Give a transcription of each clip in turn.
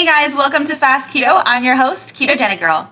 Hey guys, welcome to Fast Keto. I'm your host, Ketogenic Girl.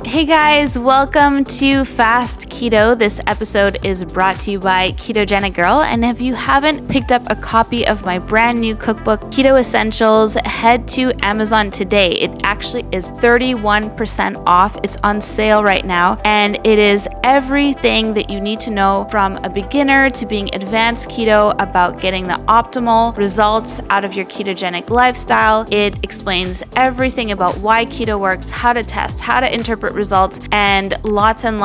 Hey guys, welcome to Fast Keto. This episode is brought to you by Ketogenic Girl, and if you haven't picked up a copy of my brand new cookbook, Keto Essentials, head to Amazon today. It actually is 31% off. It's on sale right now, and it is everything that you need to know from a beginner to being advanced keto about getting the optimal results out of your ketogenic lifestyle. It explains everything about why keto works, how to test, how to interpret results, and lots of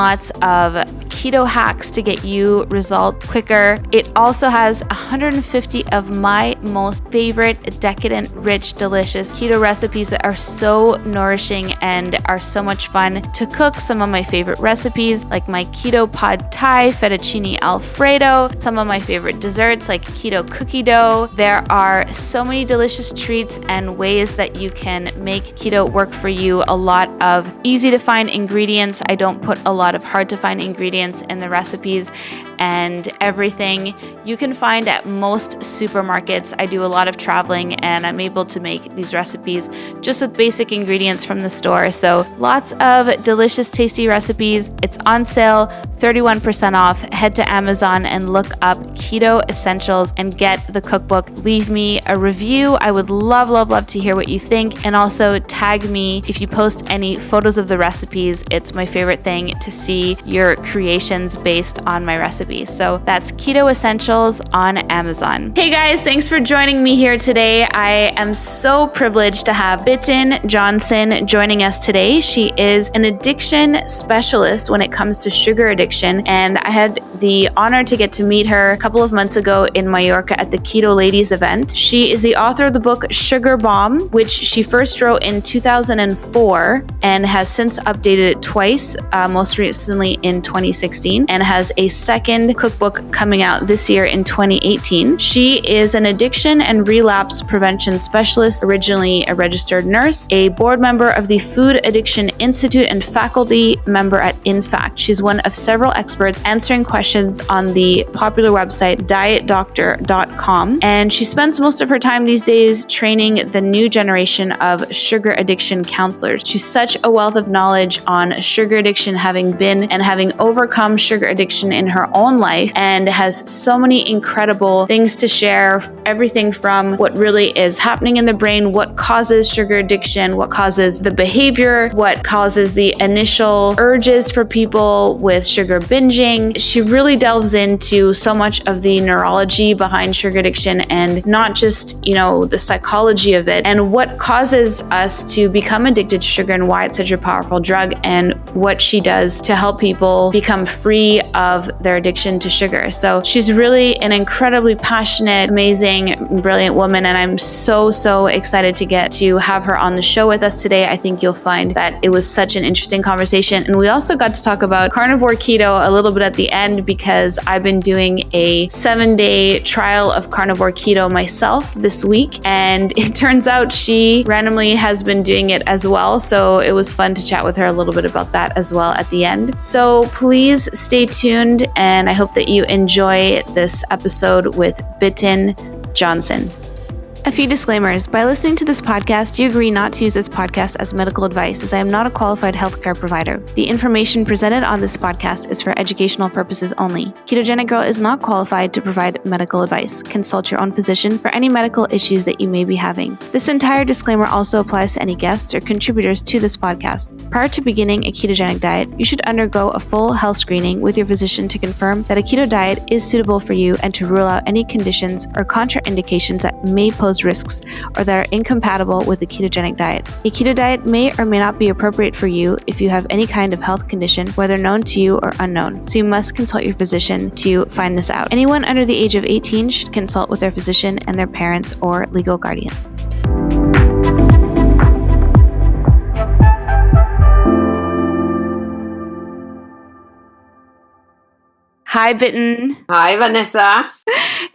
keto hacks to get you results quicker. It also has 150 of my most favorite decadent, rich, delicious keto recipes that are so nourishing and are so much fun to cook. Some of my favorite recipes like my keto pad thai, fettuccine alfredo, some of my favorite desserts like keto cookie dough. There are so many delicious treats and ways that you can make keto work for you. A lot of easy to find ingredients. I don't put a lot of hard to find ingredients in the recipes, and everything you can find at most supermarkets. I do a lot of traveling and I'm able to make these recipes just with basic ingredients from the store. So lots of delicious, tasty recipes. It's on sale, 31% off. Head to Amazon and look up Keto Essentials and get the cookbook. Leave me a review. I would love to hear what you think, and also tag me if you post any photos of the recipes. It's my favorite thing to see your creations based on my recipes. So that's Keto Essentials on Amazon. Hey guys, thanks for joining me here today. I am so privileged to have Bitten Jonsson joining us today. She is an addiction specialist when it comes to sugar addiction, and I had the honor to get to meet her a couple of months ago in Mallorca at the Keto Ladies event. She is the author of the book Sugar Bomb, which she first wrote in 2004 and has since updated it twice, most recently in 2016, and has a second cookbook coming out this year in 2018. She is an addiction and relapse prevention specialist, originally a registered nurse, a board member of the Food Addiction Institute, and faculty member at InFact. She's one of several experts answering questions on the popular website dietdoctor.com, and she spends most of her time these days training the new generation of sugar addiction counselors. She's such a wealth of knowledge on sugar addiction, having been and having overcome sugar addiction in her own life, and has so many incredible things to share. Everything from what really is happening in the brain, what causes sugar addiction, what causes the behavior, what causes the initial urges for people with sugar binging. She really delves into so much of the neurology behind sugar addiction, and not just, the psychology of it, and what causes us to become addicted to sugar and why it's such a powerful drug, and what she does to help people become free of their addiction to sugar. So she's really an incredibly passionate, amazing, brilliant woman, and I'm so excited to get to have her on the show with us today. I think you'll find that it was such an interesting conversation, and we also got to talk about carnivore keto a little bit at the end, because I've been doing a 7-day trial of carnivore keto myself this week, and it turns out she randomly has been doing it as well. So it was fun to chat with her a little bit about that as well at the end. So please stay tuned, and I hope that you enjoy this episode with Bitten Jonsson. A few disclaimers. By listening to this podcast, you agree not to use this podcast as medical advice, as I am not a qualified healthcare provider. The information presented on this podcast is for educational purposes only. Ketogenic Girl is not qualified to provide medical advice. Consult your own physician for any medical issues that you may be having. This entire disclaimer also applies to any guests or contributors to this podcast. Prior to beginning a ketogenic diet, you should undergo a full health screening with your physician to confirm that a keto diet is suitable for you and to rule out any conditions or contraindications that may pose risks or that are incompatible with the ketogenic diet. A keto diet may or may not be appropriate for you if you have any kind of health condition, whether known to you or unknown. So you must consult your physician to find this out. Anyone under the age of 18 should consult with their physician and their parents or legal guardian. Hi, Bitten. Hi, Vanessa.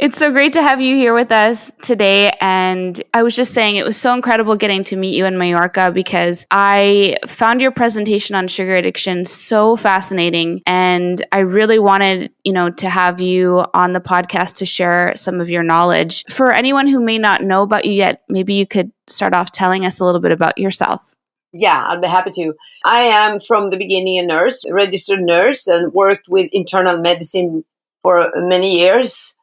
It's so great to have you here with us today. And I was just saying, it was so incredible getting to meet you in Mallorca because I found your presentation on sugar addiction so fascinating. And I really wanted, to have you on the podcast to share some of your knowledge. For anyone who may not know about you yet, maybe you could start off telling us a little bit about yourself. Yeah, I'd be happy to. I am from the beginning a nurse, a registered nurse, and worked with internal medicine for many years.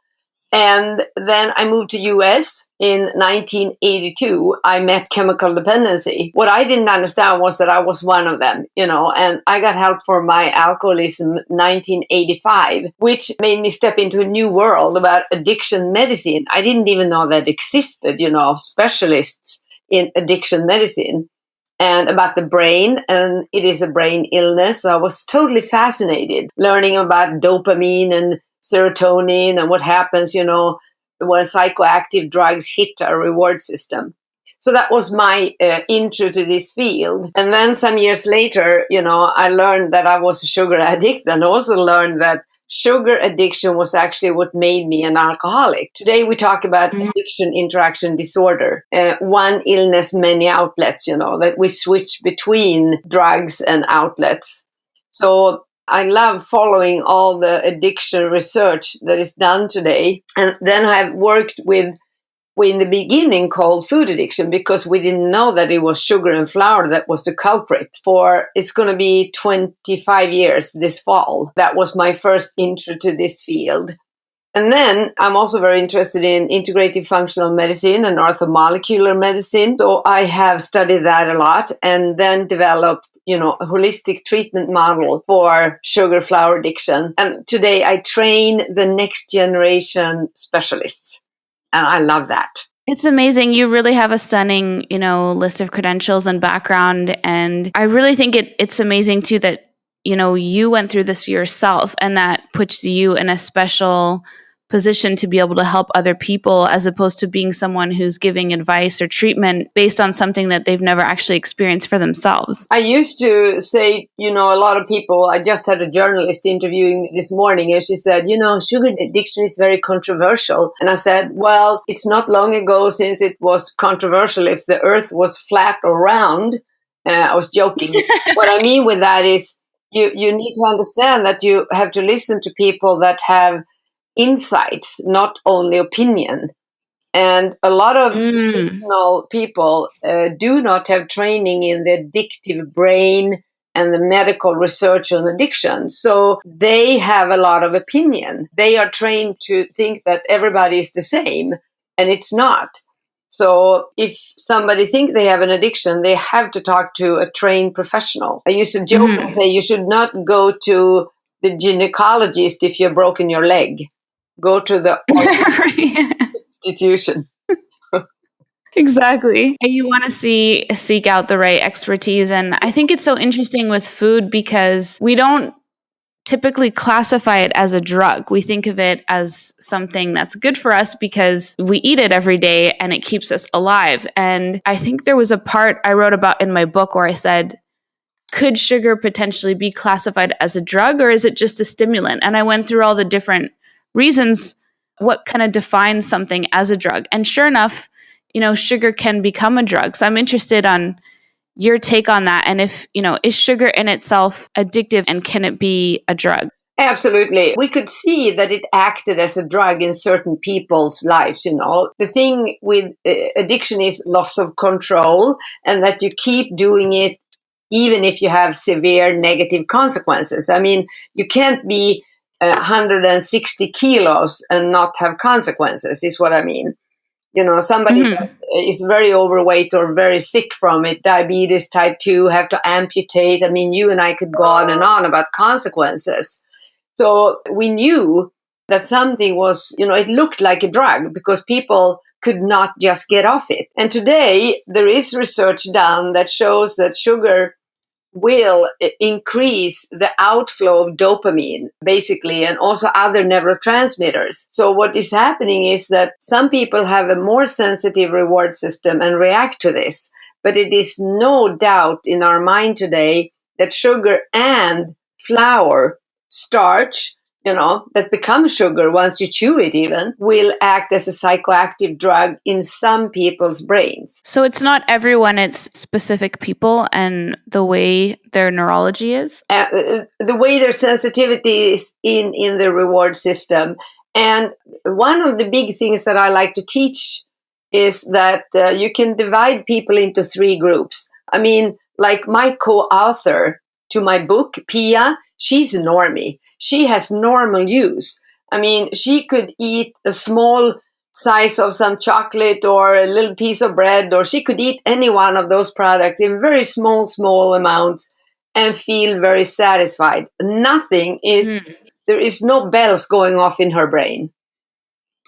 And then I moved to US in 1982. I met chemical dependency. What I didn't understand was that I was one of them, and I got help for my alcoholism 1985, which made me step into a new world about addiction medicine. I didn't even know that existed, specialists in addiction medicine and about the brain, and it is a brain illness. So I was totally fascinated learning about dopamine and serotonin and what happens, when psychoactive drugs hit our reward system. So that was my intro to this field. And then some years later, I learned that I was a sugar addict, and also learned that sugar addiction was actually what made me an alcoholic. Today we talk about addiction interaction disorder. One illness, many outlets, that we switch between drugs and outlets. So I love following all the addiction research that is done today. And then I've worked with in the beginning called food addiction, because we didn't know that it was sugar and flour that was the culprit. It's going to be 25 years this fall. That was my first intro to this field. And then I'm also very interested in integrative functional medicine and orthomolecular medicine. So I have studied that a lot, and then developed a holistic treatment model for sugar flour addiction. And today I train the next generation specialists. And I love that. It's amazing. You really have a stunning, list of credentials and background. And I really think it's amazing too that, you went through this yourself, and that puts you in a special position to be able to help other people, as opposed to being someone who's giving advice or treatment based on something that they've never actually experienced for themselves. I used to say, a lot of people, I just had a journalist interviewing me this morning, and she said, sugar addiction is very controversial. And I said, well, it's not long ago since it was controversial if the earth was flat or round. I was joking. What I mean with that is you need to understand that you have to listen to people that have insights, not only opinion. And a lot of people do not have training in the addictive brain and the medical research on addiction. So they have a lot of opinion. They are trained to think that everybody is the same, and it's not. So if somebody thinks they have an addiction, they have to talk to a trained professional. I used to joke and say you should not go to the gynecologist if you've broken your leg. Go to the institution. Exactly. And you want to seek out the right expertise. And I think it's so interesting with food because we don't typically classify it as a drug. We think of it as something that's good for us because we eat it every day and it keeps us alive. And I think there was a part I wrote about in my book where I said, could sugar potentially be classified as a drug, or is it just a stimulant? And I went through all the different reasons what kind of defines something as a drug. And sure enough, sugar can become a drug. So I'm interested on your take on that. And if, is sugar in itself addictive, and can it be a drug? Absolutely. We could see that it acted as a drug in certain people's lives, The thing with addiction is loss of control, and that you keep doing it even if you have severe negative consequences. I mean, you can't be 160 kilos and not have consequences, is what I mean. Somebody that is very overweight or very sick from it, diabetes type 2, have to amputate. I mean, you and I could go on and on about consequences. So we knew that something was, it looked like a drug because people could not just get off it. And today there is research done that shows that sugar will increase the outflow of dopamine, basically, and also other neurotransmitters. So what is happening is that some people have a more sensitive reward system and react to this. But it is no doubt in our mind today that sugar and flour, starch, that becomes sugar once you chew it even, will act as a psychoactive drug in some people's brains. So it's not everyone, it's specific people and the way their neurology is? The way their sensitivity is in the reward system. And one of the big things that I like to teach is that you can divide people into 3 groups. I mean, like my co-author to my book, Pia, she's a normie. She has normal use. I mean, she could eat a small size of some chocolate or a little piece of bread, or she could eat any one of those products in very small amounts and feel very satisfied. Nothing is, there is no bells going off in her brain.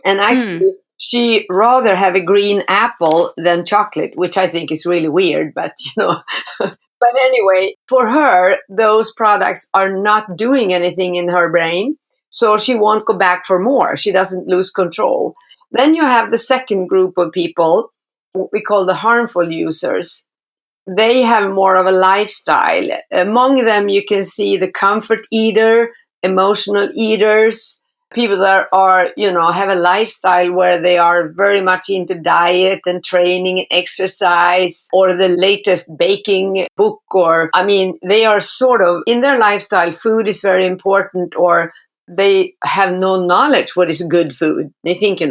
And actually, she rather have a green apple than chocolate, which I think is really weird, but But anyway, for her, those products are not doing anything in her brain, so she won't go back for more. She doesn't lose control. Then you have the second group of people, what we call the harmful users. They have more of a lifestyle. Among them, you can see the comfort eater, emotional eaters, people that are, have a lifestyle where they are very much into diet and training and exercise, or the latest baking book, they are sort of in their lifestyle, food is very important, or they have no knowledge what is good food. They think, it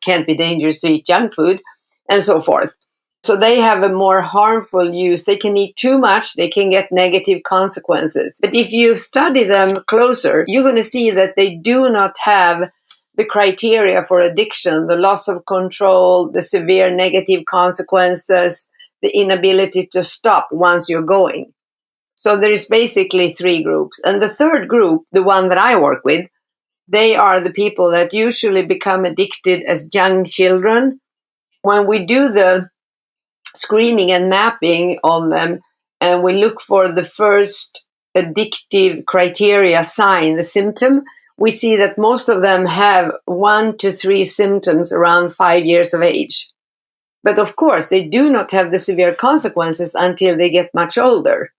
can't be dangerous to eat junk food, and so forth. So they have a more harmful use. They can eat too much. They can get negative consequences. But if you study them closer, you're going to see that they do not have the criteria for addiction, the loss of control, the severe negative consequences, the inability to stop once you're going. So there is basically 3 groups. And the third group, the one that I work with, they are the people that usually become addicted as young children. When we do the screening and mapping on them, and we look for the first addictive criteria sign, the symptom, we see that most of them have 1 to 3 symptoms around 5 years of age. But of course, they do not have the severe consequences until they get much older.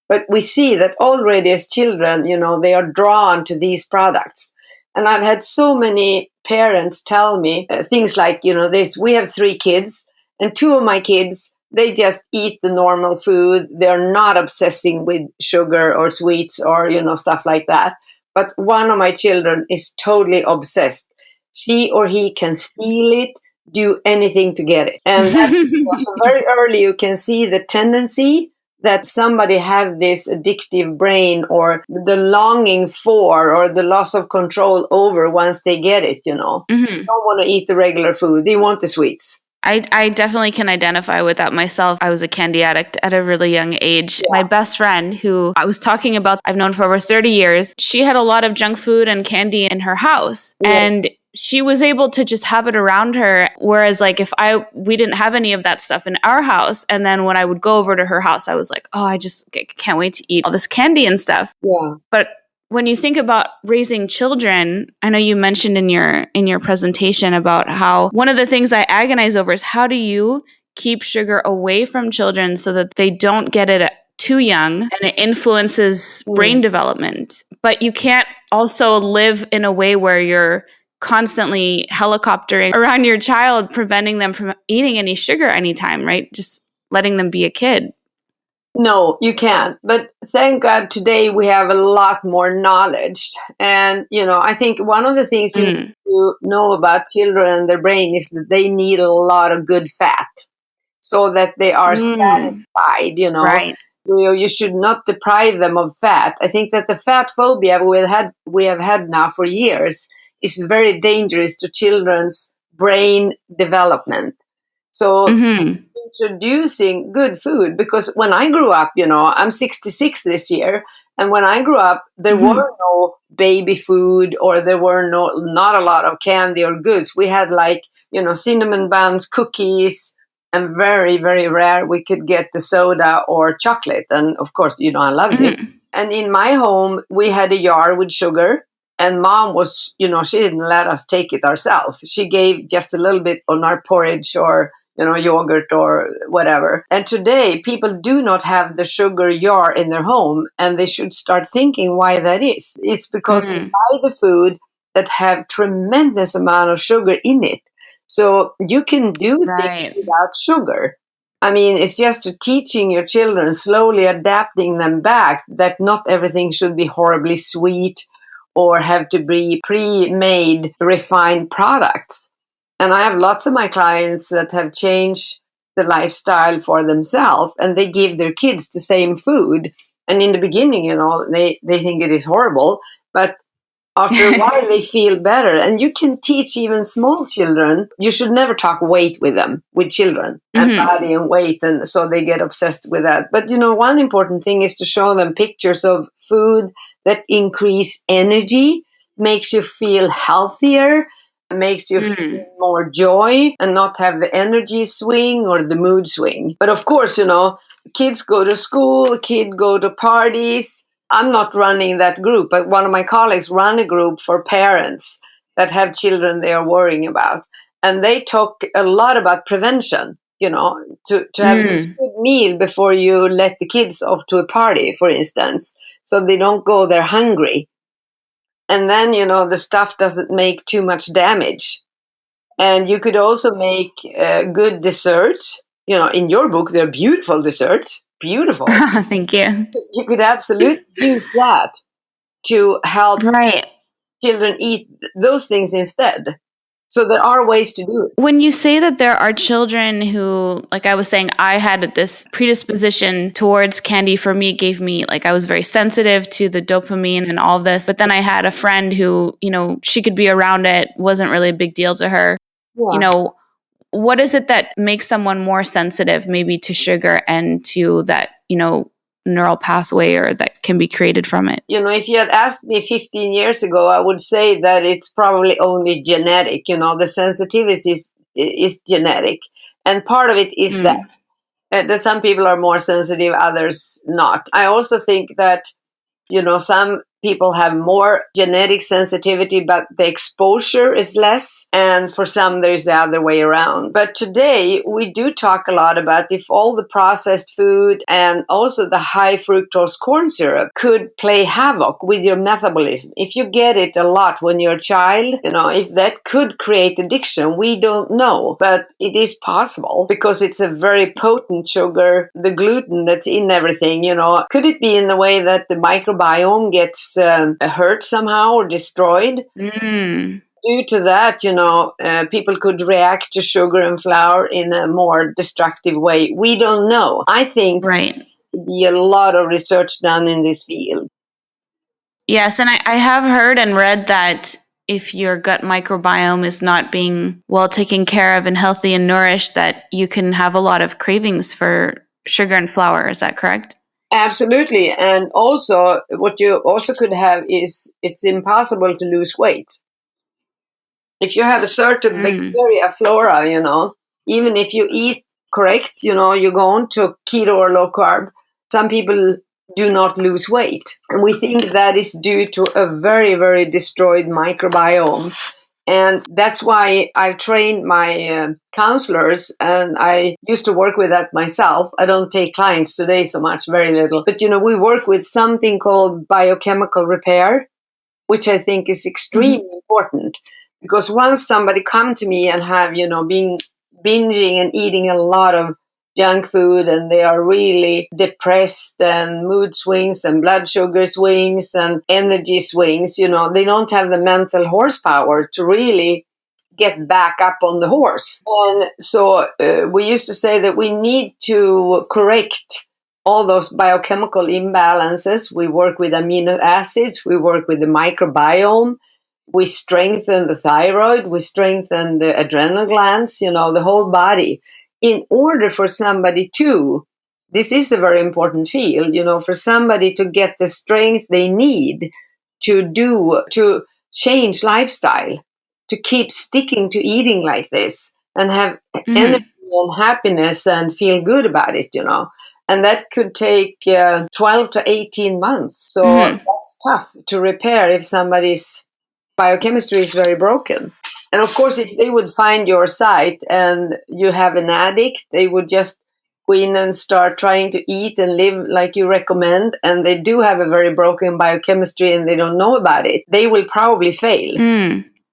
But we see that already as children, they are drawn to these products. And I've had so many parents tell me things like, we have 3 kids, and 2 of my kids, they just eat the normal food. They're not obsessing with sugar or sweets or, stuff like that. But one of my children is totally obsessed. She or he can steal it, do anything to get it. And that's so very early you can see the tendency that somebody have this addictive brain, or the longing for, or the loss of control over once they get it, They don't want to eat the regular food. They want the sweets. I definitely can identify with that myself. I was a candy addict at a really young age. Yeah. My best friend, who I was talking about, I've known for over 30 years, she had a lot of junk food and candy in her house. Yeah. And she was able to just have it around her. Whereas we didn't have any of that stuff in our house. And then when I would go over to her house, I was like, oh, I just can't wait to eat all this candy and stuff. Yeah. But when you think about raising children, I know you mentioned in your presentation about how one of the things I agonize over is how do you keep sugar away from children so that they don't get it too young and it influences brain development. But you can't also live in a way where you're constantly helicoptering around your child, preventing them from eating any sugar anytime, right? Just letting them be a kid. No, you can't. But thank God today we have a lot more knowledge. And, I think one of the things you need to know about children and their brain is that they need a lot of good fat so that they are satisfied, Right. You should not deprive them of fat. I think that the fat phobia we have had now for years is very dangerous to children's brain development. So introducing good food, because when I grew up, I'm 66 this year, and when I grew up, there were no baby food, or there were not a lot of candy or goods. We had cinnamon buns, cookies, and very, very rare we could get the soda or chocolate. And of course, I loved it. And in my home, we had a jar with sugar. And Mom was, she didn't let us take it ourselves. She gave just a little bit on our porridge or, yogurt or whatever. And today, people do not have the sugar jar in their home, and they should start thinking why that is. It's because they buy the food that have tremendous amount of sugar in it. So you can do things without sugar. I mean, it's just teaching your children, slowly adapting them back, that not everything should be horribly sweet or have to be pre-made, refined products. And I have lots of my clients that have changed the lifestyle for themselves, and they give their kids the same food. And in the beginning, they think it is horrible, but after a while they feel better. And you can teach even small children. You should never talk weight with children, and body and weight, and so they get obsessed with that. But one important thing is to show them pictures of food that increase energy, makes you feel healthier, makes you feel more joy, and not have the energy swing or the mood swing. But of course, kids go to school, kids go to parties. I'm not running that group, but one of my colleagues run a group for parents that have children they are worrying about. And they talk a lot about prevention, to have a good meal before you let the kids off to a party, for instance, so they don't go there hungry. And then, the stuff doesn't make too much damage. And you could also make good desserts. In your book, they're beautiful desserts. Beautiful. Thank you. You could absolutely use that to help children eat those things instead. So there are ways to do it. When you say that there are children who, like I was saying, I had this predisposition towards candy. For me, it gave me, I was very sensitive to the dopamine and all this. But then I had a friend who, she could be around it, wasn't really a big deal to her. Yeah. What is it that makes someone more sensitive maybe to sugar and to that, neural pathway or that can be created from it? If you had asked me 15 years ago, I would say that it's probably only genetic. The sensitivity is genetic. And part of it is that some people are more sensitive, others not. I also think that, some people have more genetic sensitivity, but the exposure is less. And for some, there's the other way around. But today, we do talk a lot about if all the processed food and also the high fructose corn syrup could play havoc with your metabolism. If you get it a lot when you're a child, if that could create addiction, we don't know. But it is possible because it's a very potent sugar, the gluten that's in everything, Could it be in the way that the microbiome gets hurt somehow or destroyed? Due to that, people could react to sugar and flour in a more destructive way. We don't know. I think there'd be a lot of research done in this field. Yes, and I have heard and read that if your gut microbiome is not being well taken care of and healthy and nourished, that you can have a lot of cravings for sugar and flour. Is that correct? Absolutely. And also, what you also could have is it's impossible to lose weight. If you have a certain bacteria flora, even if you eat correct, you go on to keto or low carb, some people do not lose weight. And we think that is due to a very, very destroyed microbiome. And that's why I've trained my counselors, and I used to work with that myself. I don't take clients today so much, very little. But, we work with something called biochemical repair, which I think is extremely important. Because once somebody come to me and have, been binging and eating a lot of junk food, and they are really depressed and mood swings and blood sugar swings and energy swings, they don't have the mental horsepower to really get back up on the horse. And so we used to say that we need to correct all those biochemical imbalances. We work with amino acids, we work with the microbiome, we strengthen the thyroid, we strengthen the adrenal glands, the whole body. In order for somebody this is a very important field, for somebody to get the strength they need to change lifestyle, to keep sticking to eating like this and have energy and happiness and feel good about it, And that could take 12 to 18 months. So that's tough to repair if somebody's biochemistry is very broken. And of course, if they would find your site and you have an addict, they would just go in and start trying to eat and live like you recommend, and they do have a very broken biochemistry and they don't know about it, they will probably fail.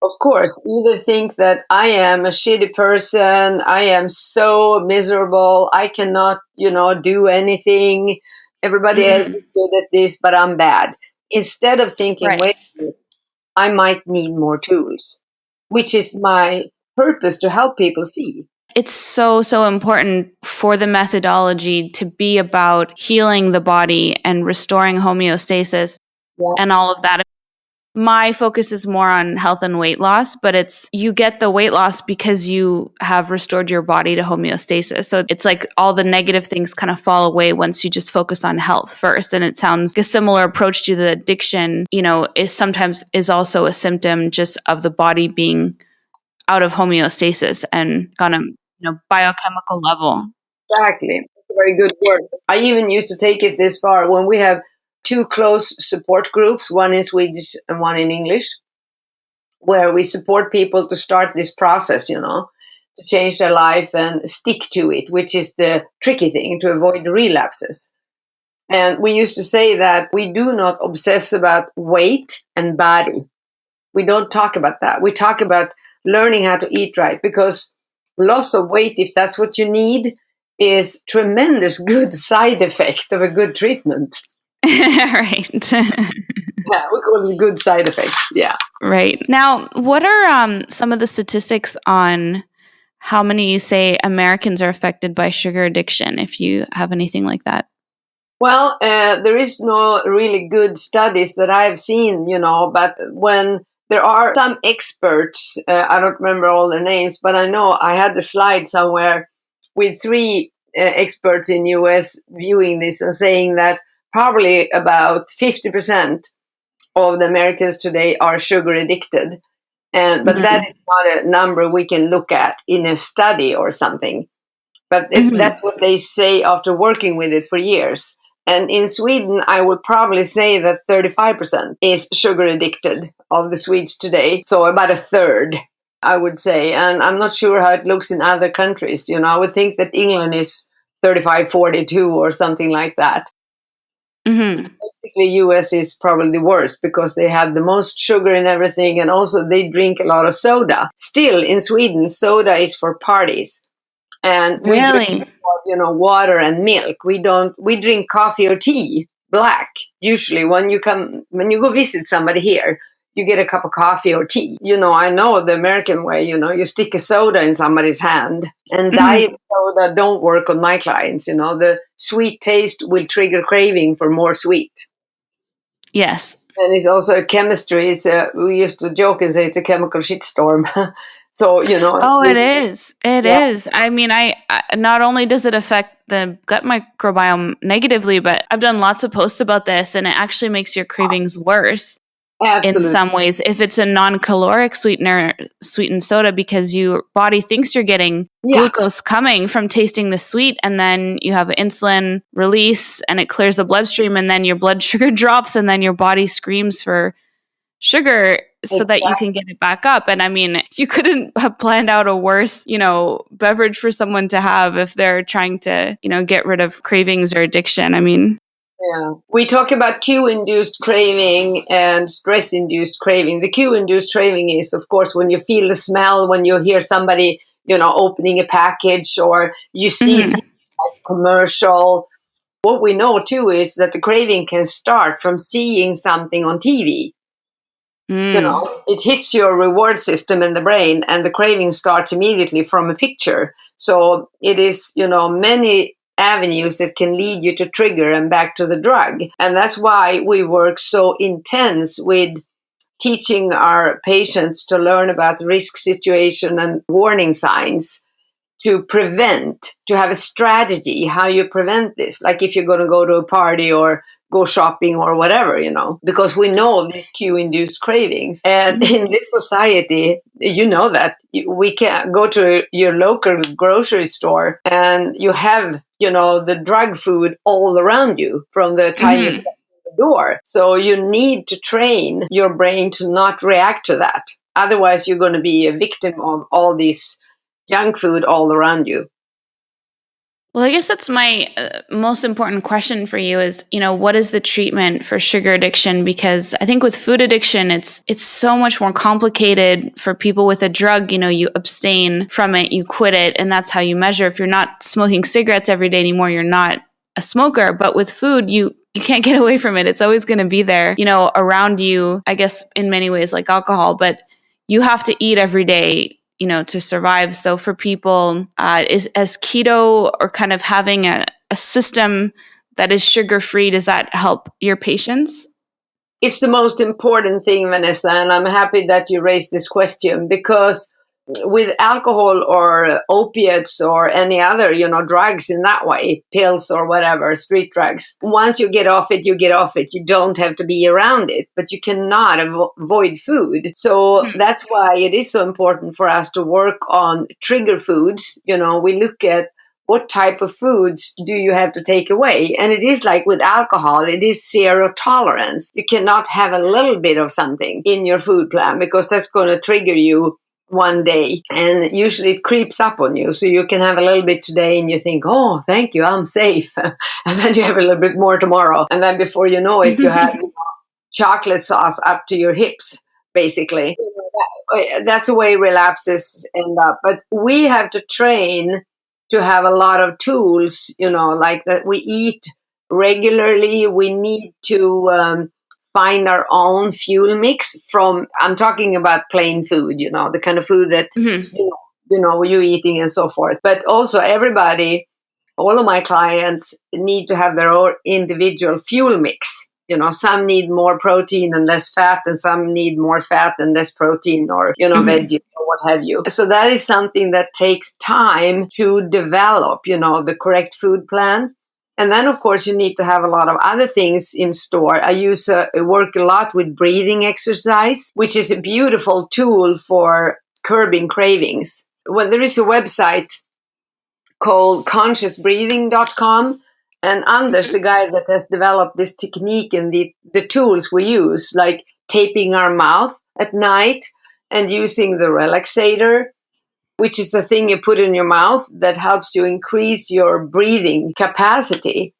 Of course, either think that I am a shitty person, I am so miserable, I cannot, do anything, everybody else is good at this, but I'm bad. Instead of thinking, Right. wait a minute, I might need more tools, which is my purpose to help people see. It's so, so important for the methodology to be about healing the body and restoring homeostasis and all of that. My focus is more on health and weight loss, but you get the weight loss because you have restored your body to homeostasis. So it's like all the negative things kind of fall away once you just focus on health first. And it sounds like a similar approach to the addiction, is sometimes also a symptom just of the body being out of homeostasis and on a biochemical level. Exactly. That's a very good word. I even used to take it this far when we have 2 close support groups, one in Swedish and one in English, where we support people to start this process, to change their life and stick to it, which is the tricky thing, to avoid the relapses. And we used to say that we do not obsess about weight and body. We don't talk about that. We talk about learning how to eat right, because loss of weight, if that's what you need, is tremendous good side effect of a good treatment. Right. Yeah, we call it a good side effect. Yeah. Right. Now, what are some of the statistics on how many, say, Americans are affected by sugar addiction, if you have anything like that? Well, there is no really good studies that I've seen, but when there are some experts, I don't remember all their names, but I know I had the slide somewhere with 3 experts in US viewing this and saying that probably about 50% of the Americans today are sugar addicted. But that is not a number we can look at in a study or something. But that's what they say after working with it for years. And in Sweden, I would probably say that 35% is sugar addicted of the Swedes today. So about a third, I would say. And I'm not sure how it looks in other countries. I would think that England is 35, 42 or something like that. Basically, US is probably the worst because they have the most sugar in everything. And also they drink a lot of soda. Still, in Sweden, soda is for parties. And we drink, water and milk. We drink coffee or tea, black. Usually when you go visit somebody here, you get a cup of coffee or tea. I know the American way, you stick a soda in somebody's hand, and diet soda don't work on my clients. The sweet taste will trigger craving for more sweet. Yes. And it's also a chemistry. We used to joke and say it's a chemical shitstorm. So, Oh, it is. It is. I mean, I not only does it affect the gut microbiome negatively, but I've done lots of posts about this, and it actually makes your cravings worse. Absolutely. In some ways, if it's a non-caloric sweetened soda, because your body thinks you're getting glucose coming from tasting the sweet, and then you have insulin release and it clears the bloodstream, and then your blood sugar drops, and then your body screams for sugar so that you can get it back up. And I mean, you couldn't have planned out a worse, beverage for someone to have if they're trying to, get rid of cravings or addiction. I mean, yeah. We talk about cue-induced craving and stress-induced craving. The cue-induced craving is, of course, when you feel the smell, when you hear somebody, opening a package, or you see something like a commercial. What we know, too, is that the craving can start from seeing something on TV. It hits your reward system in the brain, and the craving starts immediately from a picture. So it is, many avenues that can lead you to trigger and back to the drug. And that's why we work so intense with teaching our patients to learn about risk situation and warning signs to prevent, to have a strategy how you prevent this. Like if you're going to go to a party or go shopping or whatever, because we know these cue-induced cravings. And in this society, that we can go to your local grocery store and you have, the drug food all around you from the time you step in the door. So you need to train your brain to not react to that. Otherwise, you're going to be a victim of all this junk food all around you. Well, I guess that's my most important question for you is, what is the treatment for sugar addiction? Because I think with food addiction, it's so much more complicated. For people with a drug, you abstain from it, you quit it, and that's how you measure. If you're not smoking cigarettes every day anymore, you're not a smoker. But with food, you can't get away from it. It's always going to be there, around you, I guess in many ways like alcohol, but you have to eat every day to survive. So for people, as keto or kind of having a system that is sugar-free, does that help your patients? It's the most important thing, Vanessa, and I'm happy that you raised this question, because with alcohol or opiates or any other, drugs in that way, pills or whatever, street drugs, once you get off it, you get off it. You don't have to be around it, but you cannot avoid food. So that's why it is so important for us to work on trigger foods. We look at what type of foods do you have to take away? And it is like with alcohol, it is zero tolerance. You cannot have a little bit of something in your food plan, because that's going to trigger you one day, and usually it creeps up on you. So you can have a little bit today and you think, oh, thank you, I'm safe. And then you have a little bit more tomorrow. And then before you know it, you have chocolate sauce up to your hips, basically. That's the way relapses end up. But we have to train to have a lot of tools, like that we eat regularly. We need to find our own fuel mix I'm talking about plain food, the kind of food that, you're eating and so forth. But also all of my clients need to have their own individual fuel mix. Some need more protein and less fat, and some need more fat and less protein, or, veggies or what have you. So that is something that takes time to develop, the correct food plan. And then, of course, you need to have a lot of other things in store. I work a lot with breathing exercise, which is a beautiful tool for curbing cravings. Well, there is a website called consciousbreathing.com. And Anders, the guy that has developed this technique and the tools we use, like taping our mouth at night and using the relaxator, which is the thing you put in your mouth that helps you increase your breathing capacity.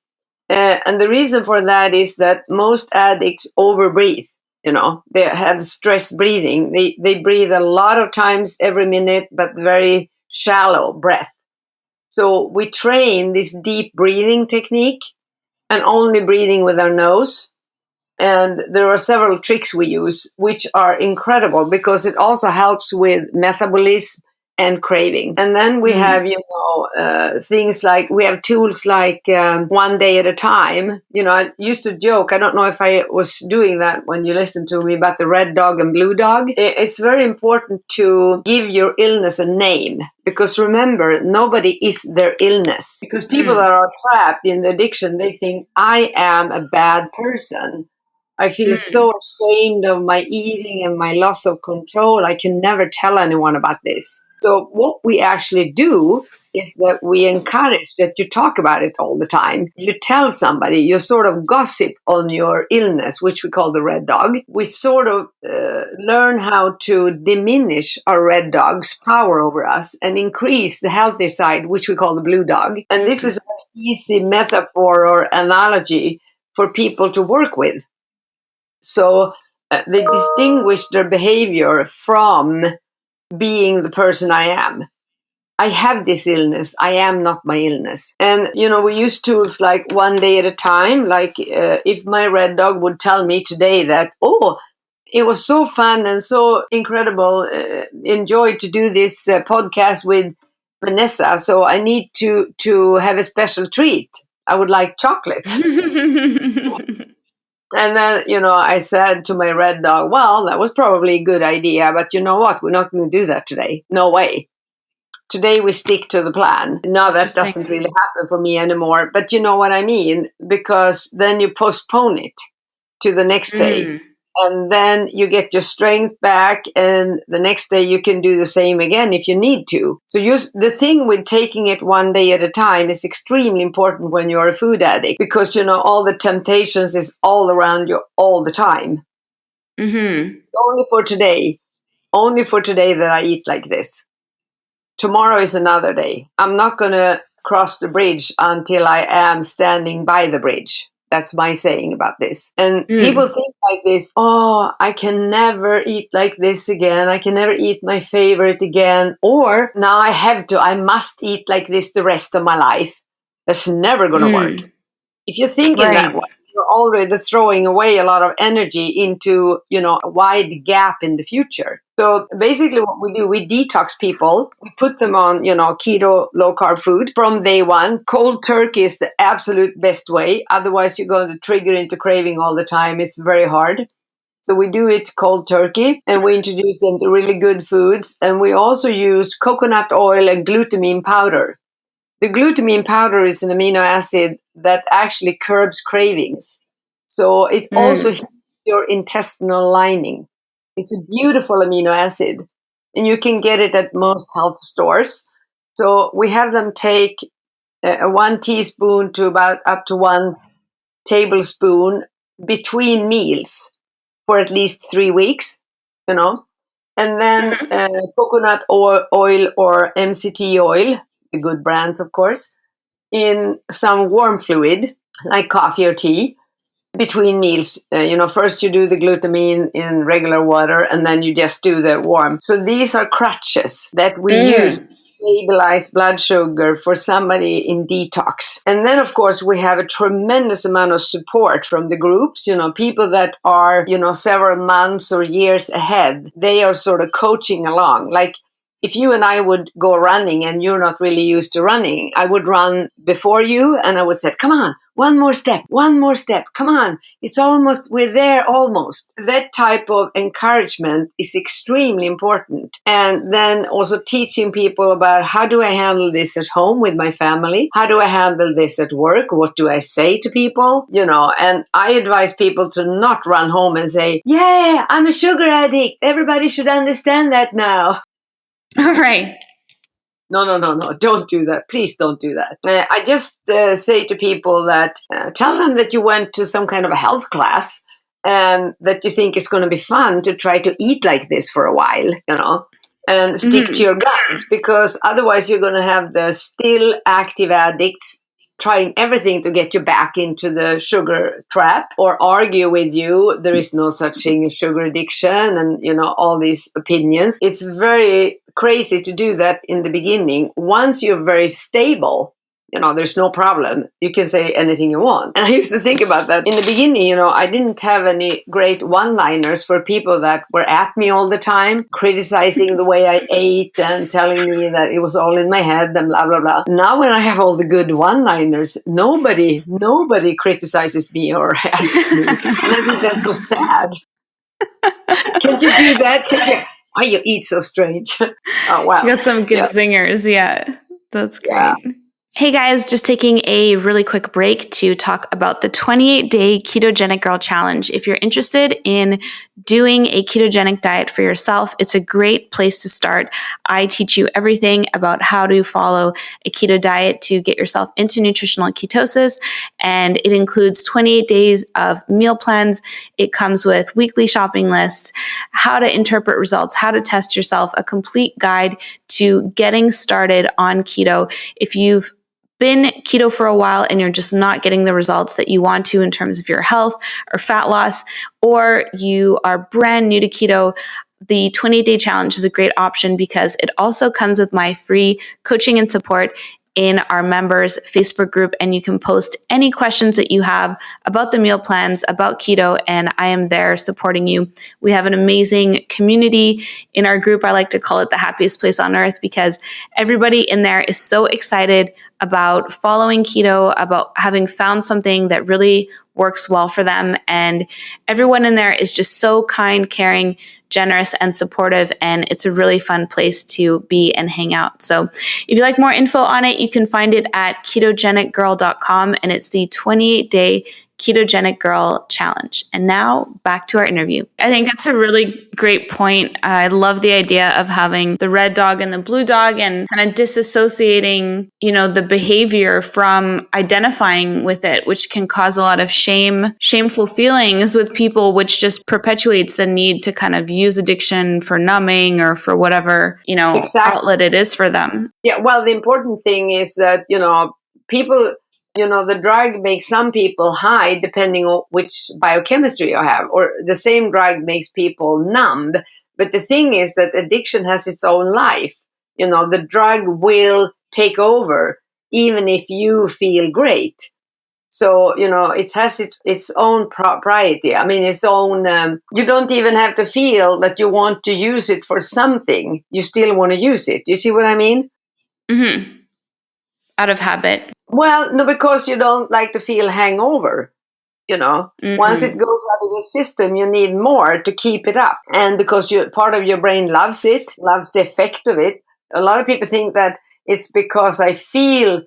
And the reason for that is that most addicts overbreathe. They have stress breathing. They breathe a lot of times every minute, but very shallow breath. So we train this deep breathing technique and only breathing with our nose. And there are several tricks we use, which are incredible, because it also helps with metabolism and craving. And then we have, things like, we have tools like one day at a time. I used to joke, I don't know if I was doing that when you listened to me, about the red dog and blue dog. It's very important to give your illness a name, because remember, nobody is their illness. Because people that are trapped in the addiction, they think, I am a bad person. I feel so ashamed of my eating and my loss of control. I can never tell anyone about this. So what we actually do is that we encourage that you talk about it all the time. You tell somebody, you sort of gossip on your illness, which we call the red dog. We sort of learn how to diminish our red dog's power over us and increase the healthy side, which we call the blue dog. And this is an easy metaphor or analogy for people to work with. So they distinguish their behavior from being the person I am. I have this illness. I am not my illness. And, we use tools like one day at a time. Like if my red dog would tell me today that, oh, it was so fun and so incredible, enjoyed to do this podcast with Vanessa. So I need to have a special treat. I would like chocolate. And then, I said to my red dog, well, that was probably a good idea, but you know what? We're not going to do that today. No way. Today we stick to the plan. No, that doesn't really happen for me anymore. But you know what I mean? Because then you postpone it to the next day. And then you get your strength back, and the next day you can do the same again if you need to. So the thing with taking it one day at a time is extremely important when you're a food addict, because all the temptations is all around you all the time. Mm-hmm. Only for today that I eat like this. Tomorrow is another day. I'm not going to cross the bridge until I am standing by the bridge. That's my saying about this. And people think like this, oh, I can never eat like this again. I can never eat my favorite again. Or now I must eat like this the rest of my life. That's never going to work. If you think in that way, you're already throwing away a lot of energy into, a wide gap in the future. So basically what we do, we detox people. We put them on, keto, low carb food from day one. Cold turkey is the absolute best way. Otherwise, you're going to trigger into craving all the time. It's very hard. So we do it cold turkey, and we introduce them to really good foods. And we also use coconut oil and glutamine powder. The glutamine powder is an amino acid that actually curbs cravings. So it also hits your intestinal lining. It's a beautiful amino acid, and you can get it at most health stores. So we have them take 1 teaspoon to about up to 1 tablespoon between meals for at least 3 weeks, and then coconut oil or MCT oil, the good brands, of course, in some warm fluid like coffee or tea between meals. First you do the glutamine in regular water, and then you just do the warm. So these are crutches that we use to stabilize blood sugar for somebody in detox. And then, of course, we have a tremendous amount of support from the groups. People that are, several months or years ahead, they are sort of coaching along. Like, if you and I would go running and you're not really used to running, I would run before you and I would say, come on, one more step, come on. We're there almost. That type of encouragement is extremely important. And then also teaching people about, how do I handle this at home with my family? How do I handle this at work? What do I say to people? And I advise people to not run home and say, yeah, I'm a sugar addict. Everybody should understand that now. Right. No. Don't do that. Please don't do that. I just say to people that tell them that you went to some kind of a health class and that you think it's going to be fun to try to eat like this for a while, and stick to your guns, because otherwise you're going to have the still active addicts trying everything to get you back into the sugar trap or argue with you. There is no such thing as sugar addiction, and all these opinions. It's very crazy to do that in the beginning. Once you're very stable, there's no problem. You can say anything you want. And I used to think about that in the beginning. I didn't have any great one-liners for people that were at me all the time, criticizing the way I ate and telling me that it was all in my head and blah, blah, blah. Now when I have all the good one-liners, nobody criticizes me or asks me. And I think that's so sad. Can't you do that? Why you eat so strange? Oh, wow. You got some good singers. Yeah, that's great. Yeah. Hey guys, just taking a really quick break to talk about the 28-day Ketogenic Girl Challenge. If you're interested in doing a ketogenic diet for yourself, it's a great place to start. I teach you everything about how to follow a keto diet to get yourself into nutritional ketosis, and it includes 28 days of meal plans. It comes with weekly shopping lists, how to interpret results, how to test yourself, a complete guide to getting started on keto. If you've been keto for a while and you're just not getting the results that you want to in terms of your health or fat loss, or you are brand new to keto, the 28-day challenge is a great option because it also comes with my free coaching and support in our members Facebook group, and you can post any questions that you have about the meal plans, about keto, and I am there supporting you. We have an amazing community in our group. I like to call it the happiest place on earth because everybody in there is so excited about following keto, about having found something that really works well for them. And everyone in there is just so kind, caring, generous and supportive, and it's a really fun place to be and hang out. So if you'd like more info on it, you can find it at ketogenicgirl.com, and it's the 28-day Ketogenic Girl Challenge. And now back to our interview. I think that's a really great point. I love the idea of having the red dog and the blue dog and kind of disassociating, the behavior from identifying with it, which can cause a lot of shameful feelings with people, which just perpetuates the need to kind of use addiction for numbing or for whatever, Exactly. outlet it is for them. Yeah, well, the important thing is that, people, the drug makes some people high depending on which biochemistry you have, or the same drug makes people numb. But the thing is that addiction has its own life. The drug will take over even if you feel great. So, it has its own propriety. I mean, its own, you don't even have to feel that you want to use it for something. You still want to use it. You see what I mean? Mm-hmm. Out of habit. Well, no, because you don't like to feel hangover. Mm-hmm. Once it goes out of your system, you need more to keep it up. And because part of your brain loves it, loves the effect of it. A lot of people think that it's because I feel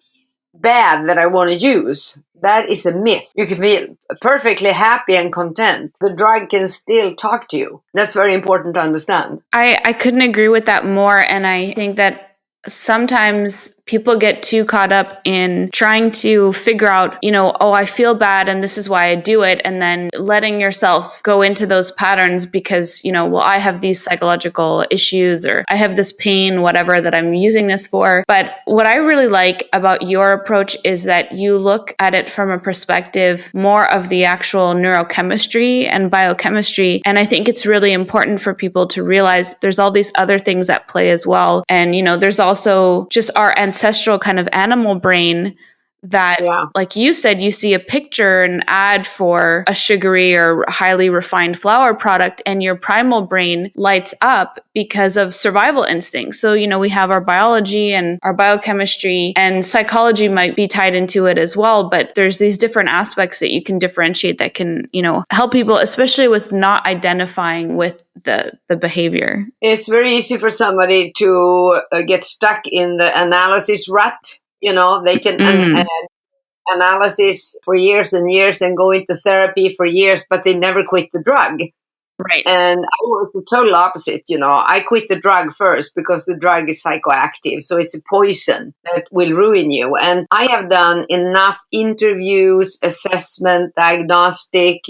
bad that I want to use. That is a myth. You can feel perfectly happy and content. The drug can still talk to you. That's very important to understand. I couldn't agree with that more. And I think that sometimes people get too caught up in trying to figure out, I feel bad and this is why I do it. And then letting yourself go into those patterns because, I have these psychological issues or I have this pain, whatever that I'm using this for. But what I really like about your approach is that you look at it from a perspective more of the actual neurochemistry and biochemistry. And I think it's really important for people to realize there's all these other things at play as well. And, there's also just our ancestral kind of animal brain that, like you said, you see a picture, an ad for a sugary or highly refined flour product, and your primal brain lights up because of survival instincts. So, we have our biology and our biochemistry, and psychology might be tied into it as well. But there's these different aspects that you can differentiate that can, help people, especially with not identifying with the behavior. It's very easy for somebody to get stuck in the analysis rut. They can analysis for years and years and go into therapy for years, but they never quit the drug. Right. And I work the total opposite. I quit the drug first because the drug is psychoactive. So it's a poison that will ruin you. And I have done enough interviews, assessment, diagnostic,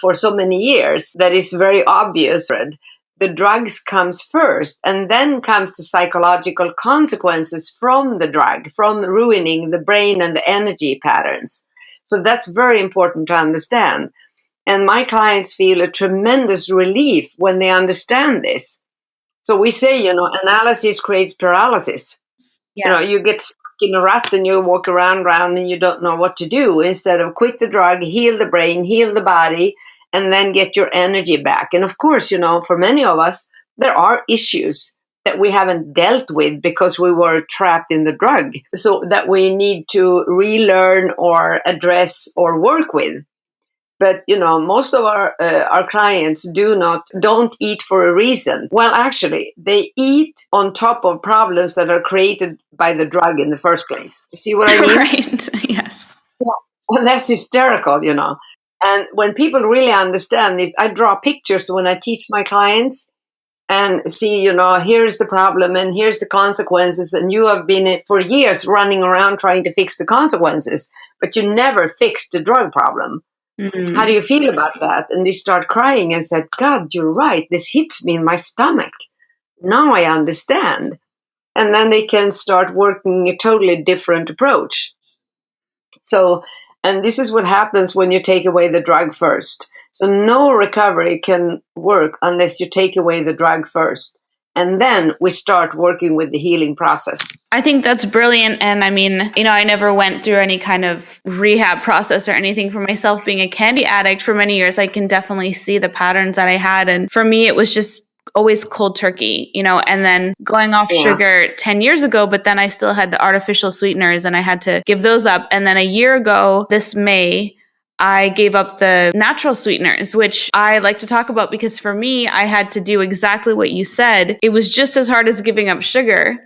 for so many years that it's very obvious. The drugs comes first, and then comes the psychological consequences from the drug, from ruining the brain and the energy patterns. So that's very important to understand. And my clients feel a tremendous relief when they understand this. So we say, analysis creates paralysis. Yes. You get stuck in a rut and you walk around and you don't know what to do. Instead of quit the drug, heal the brain, heal the body, and then get your energy back. And of course, for many of us, there are issues that we haven't dealt with because we were trapped in the drug. So that we need to relearn or address or work with. But, most of our clients don't eat for a reason. Well, actually, they eat on top of problems that are created by the drug in the first place. You see what I mean? Right. Yes. Yeah. And that's hysterical, And when people really understand this, I draw pictures when I teach my clients and see, here's the problem and here's the consequences. And you have been for years running around trying to fix the consequences, but you never fixed the drug problem. Mm-hmm. How do you feel about that? And they start crying and said, God, you're right. This hits me in my stomach. Now I understand. And then they can start working a totally different approach. So, and this is what happens when you take away the drug first. So no recovery can work unless you take away the drug first. And then we start working with the healing process. I think that's brilliant. And I mean, I never went through any kind of rehab process or anything for myself being a candy addict for many years. I can definitely see the patterns that I had. And for me, it was just always cold turkey, and then going off sugar 10 years ago, but then I still had the artificial sweeteners and I had to give those up. And then a year ago, this May, I gave up the natural sweeteners, which I like to talk about because for me, I had to do exactly what you said. It was just as hard as giving up sugar.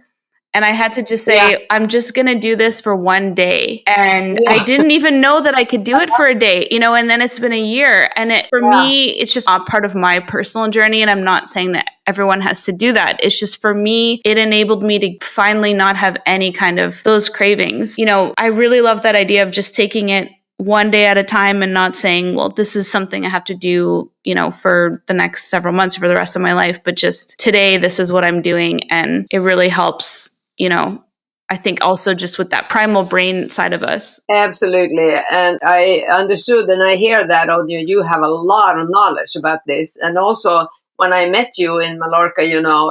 And I had to just say, I'm just going to do this for one day. And I didn't even know that I could do it for a day, and then it's been a year. And for me, it's just a part of my personal journey. And I'm not saying that everyone has to do that. It's just for me, it enabled me to finally not have any kind of those cravings. I really love that idea of just taking it one day at a time and not saying, well, this is something I have to do, for the next several months, for the rest of my life. But just today, this is what I'm doing. And it really helps, I think also just with that primal brain side of us. Absolutely. And I understood and I hear that on you. You have a lot of knowledge about this. And also, when I met you in Mallorca,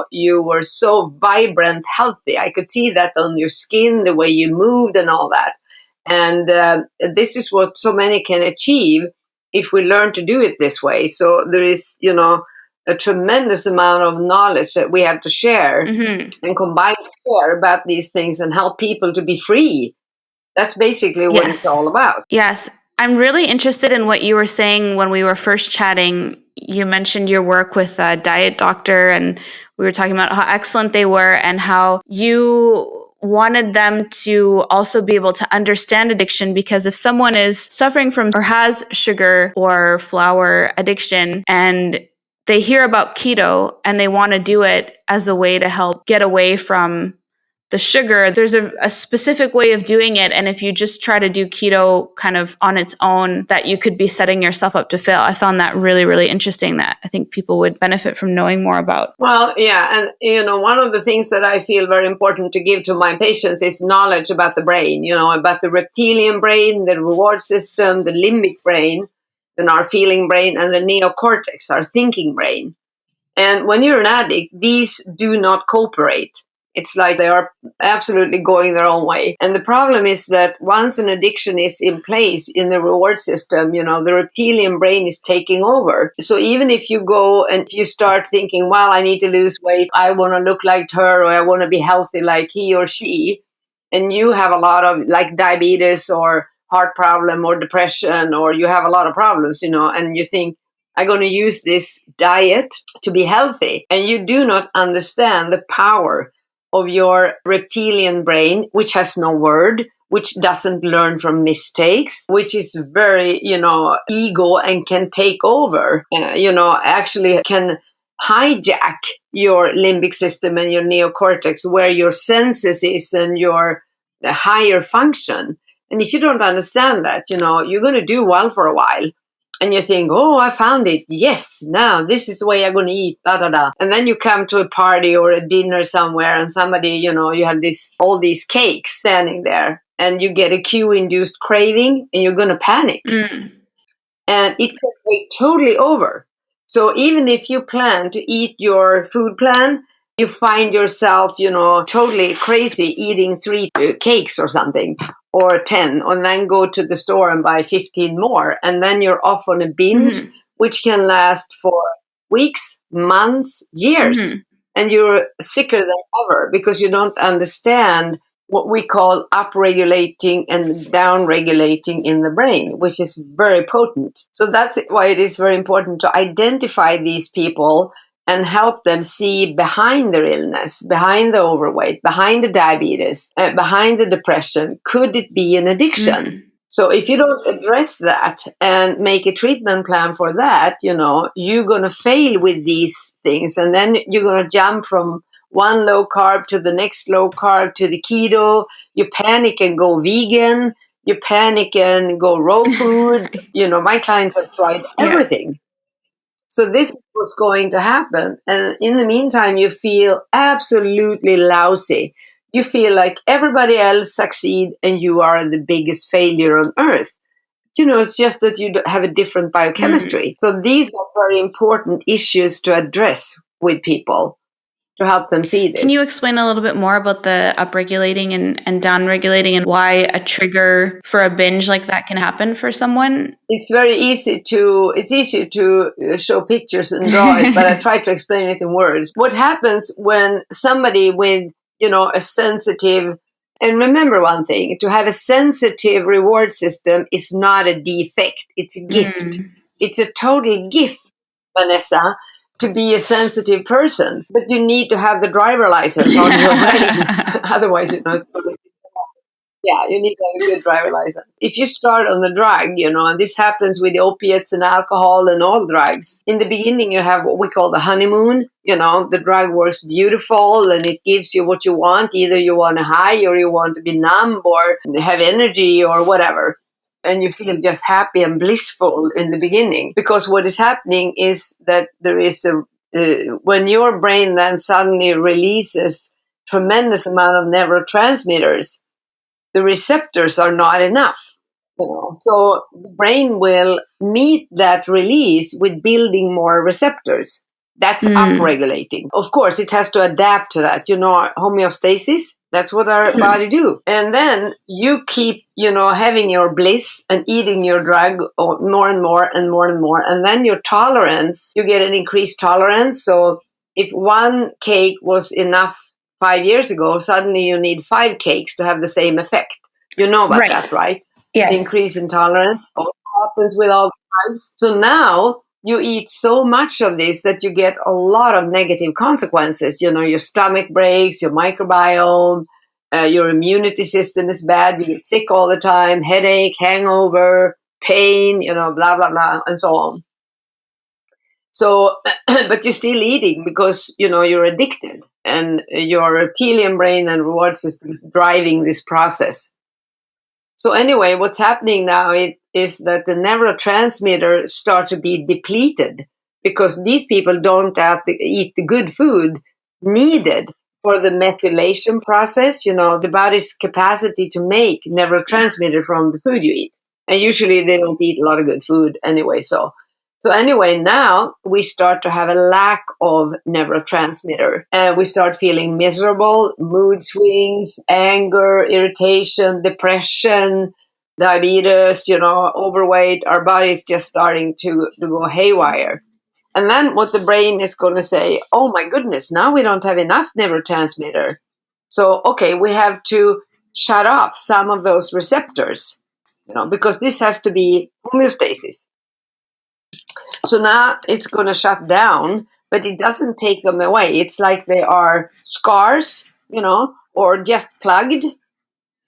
you were so vibrant, healthy. I could see that on your skin, the way you moved and all that. And this is what so many can achieve if we learn to do it this way. So there is, a tremendous amount of knowledge that we have to share and combine to share about these things and help people to be free. That's basically what it's all about. Yes. I'm really interested in what you were saying when we were first chatting. You mentioned your work with a diet doctor, and we were talking about how excellent they were and how you wanted them to also be able to understand addiction, because if someone is suffering from or has sugar or flour addiction and they hear about keto and they want to do it as a way to help get away from the sugar, there's a specific way of doing it. And if you just try to do keto kind of on its own, that you could be setting yourself up to fail. I found that really, really interesting, that I think people would benefit from knowing more about. Well, yeah. And, one of the things that I feel very important to give to my patients is knowledge about the brain, about the reptilian brain, the reward system, the limbic brain, and our feeling brain, and the neocortex, our thinking brain. And when you're an addict, these do not cooperate. It's like they are absolutely going their own way. And the problem is that once an addiction is in place in the reward system, the reptilian brain is taking over. So even if you go and you start thinking, well, I need to lose weight, I want to look like her, or I want to be healthy like he or she, and you have a lot of like diabetes or heart problem or depression, or you have a lot of problems, and you think, I'm going to use this diet to be healthy. And you do not understand the power of your reptilian brain, which has no word, which doesn't learn from mistakes, which is very, ego and can take over, actually can hijack your limbic system and your neocortex, where your senses is and your higher function. And if you don't understand that, you're going to do well for a while. And you think, oh, I found it. Yes, now this is the way I'm going to eat, da, da, da. And then you come to a party or a dinner somewhere and somebody, you have all these cakes standing there and you get a cue-induced craving and you're going to panic. And it can take totally over. So even if you plan to eat your food plan, you find yourself, totally crazy eating 3 cakes or something, or 10, and then go to the store and buy 15 more. And then you're off on a binge, which can last for weeks, months, years. And you're sicker than ever because you don't understand what we call upregulating and downregulating in the brain, which is very potent. So that's why it is very important to identify these people and help them see behind their illness, behind the overweight, behind the diabetes, behind the depression. Could it be an addiction? So if you don't address that and make a treatment plan for that, you're going to fail with these things. And then you're going to jump from one low carb to the next low carb to the keto. You panic and go vegan. You panic and go raw food. My clients have tried everything. So this is what's going to happen. And in the meantime, you feel absolutely lousy. You feel like everybody else succeed and you are the biggest failure on earth. It's just that you have a different biochemistry. So these are very important issues to address with people to help them see this. Can you explain a little bit more about the upregulating and downregulating and why a trigger for a binge like that can happen for someone? It's very easy to show pictures and draw it, but I try to explain it in words. What happens when somebody with, a sensitive And remember one thing, to have a sensitive reward system is not a defect, it's a gift. It's a total gift, Vanessa, to be a sensitive person. But you need to have the driver license on your brain. Otherwise, it's going to. Yeah, you need to have a good driver license. If you start on the drug, and this happens with opiates and alcohol and all drugs, in the beginning you have what we call the honeymoon. The drug works beautiful and it gives you what you want. Either you want a high or you want to be numb or have energy or whatever. And you feel just happy and blissful in the beginning. Because what is happening is that there is when your brain then suddenly releases tremendous amount of neurotransmitters, the receptors are not enough. So the brain will meet that release with building more receptors. That's upregulating. Of course, it has to adapt to that. Homeostasis, that's what our body do. And then you keep, having your bliss and eating your drug more and more and more and more. And then your tolerance, you get an increased tolerance. So if one cake was enough 5 years ago, suddenly you need 5 cakes to have the same effect. You know about that, right? Yes. Increase in tolerance also happens with all the drugs. So now you eat so much of this that you get a lot of negative consequences. Your stomach breaks, your microbiome, your immunity system is bad, you get sick all the time, headache, hangover, pain, blah, blah, blah, and so on. So, but you're still eating because, you're addicted and your reptilian brain and reward system is driving this process. So anyway, what's happening now is that the neurotransmitter start to be depleted because these people don't eat the good food needed for the methylation process, the body's capacity to make neurotransmitter from the food you eat. And usually they don't eat a lot of good food anyway. So anyway, now we start to have a lack of neurotransmitter and we start feeling miserable, mood swings, anger, irritation, depression, diabetes, overweight. Our body is just starting to go haywire. And then what the brain is going to say, oh my goodness, now we don't have enough neurotransmitter. So, okay, we have to shut off some of those receptors, because this has to be homeostasis. So now it's going to shut down, but it doesn't take them away. It's like they are scars, or just plugged,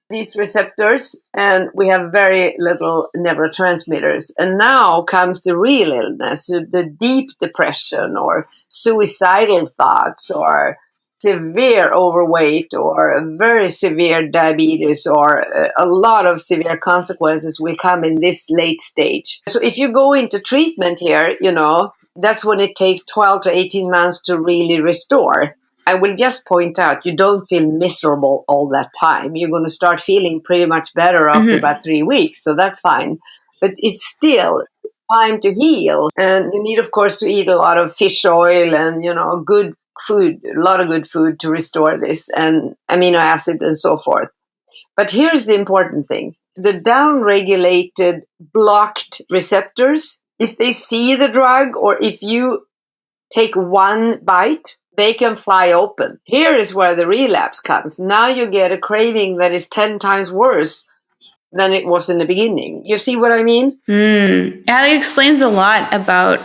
these receptors, and we have very little neurotransmitters. And now comes the real illness, the deep depression or suicidal thoughts or severe overweight or very severe diabetes or a lot of severe consequences will come in this late stage. So if you go into treatment here, that's when it takes 12 to 18 months to really restore. I will just point out, you don't feel miserable all that time. You're going to start feeling pretty much better after about 3 weeks, so that's fine. But it's still time to heal. And you need, of course, to eat a lot of fish oil and, good food, a lot of good food to restore this, and amino acid and so forth. But here's the important thing. The downregulated, blocked receptors, if they see the drug or if you take one bite, they can fly open. Here is where the relapse comes. Now you get a craving that is 10 times worse than it was in the beginning. You see what I mean? That explains a lot about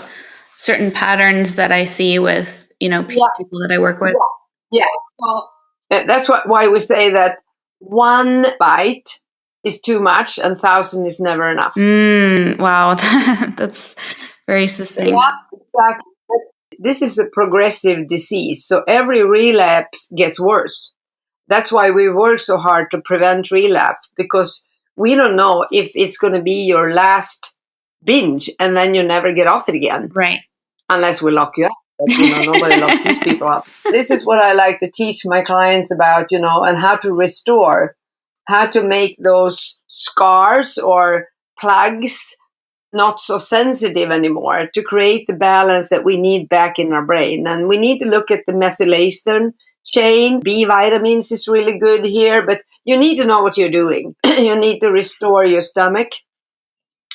certain patterns that I see with, people that I work with. Yeah. So that's why we say that one bite is too much and 1,000 is never enough. Wow. That's very succinct. Yeah, exactly. This is a progressive disease, so every relapse gets worse. That's why we work so hard to prevent relapse, because we don't know if it's going to be your last binge and then you never get off it again. Right. Unless we lock you up. But, nobody locks these people up. This is what I like to teach my clients about, and how to restore, how to make those scars or plugs not so sensitive anymore, to create the balance that we need back in our brain. And we need to look at the methylation chain. B vitamins is really good here, but you need to know what you're doing. You need to restore your stomach,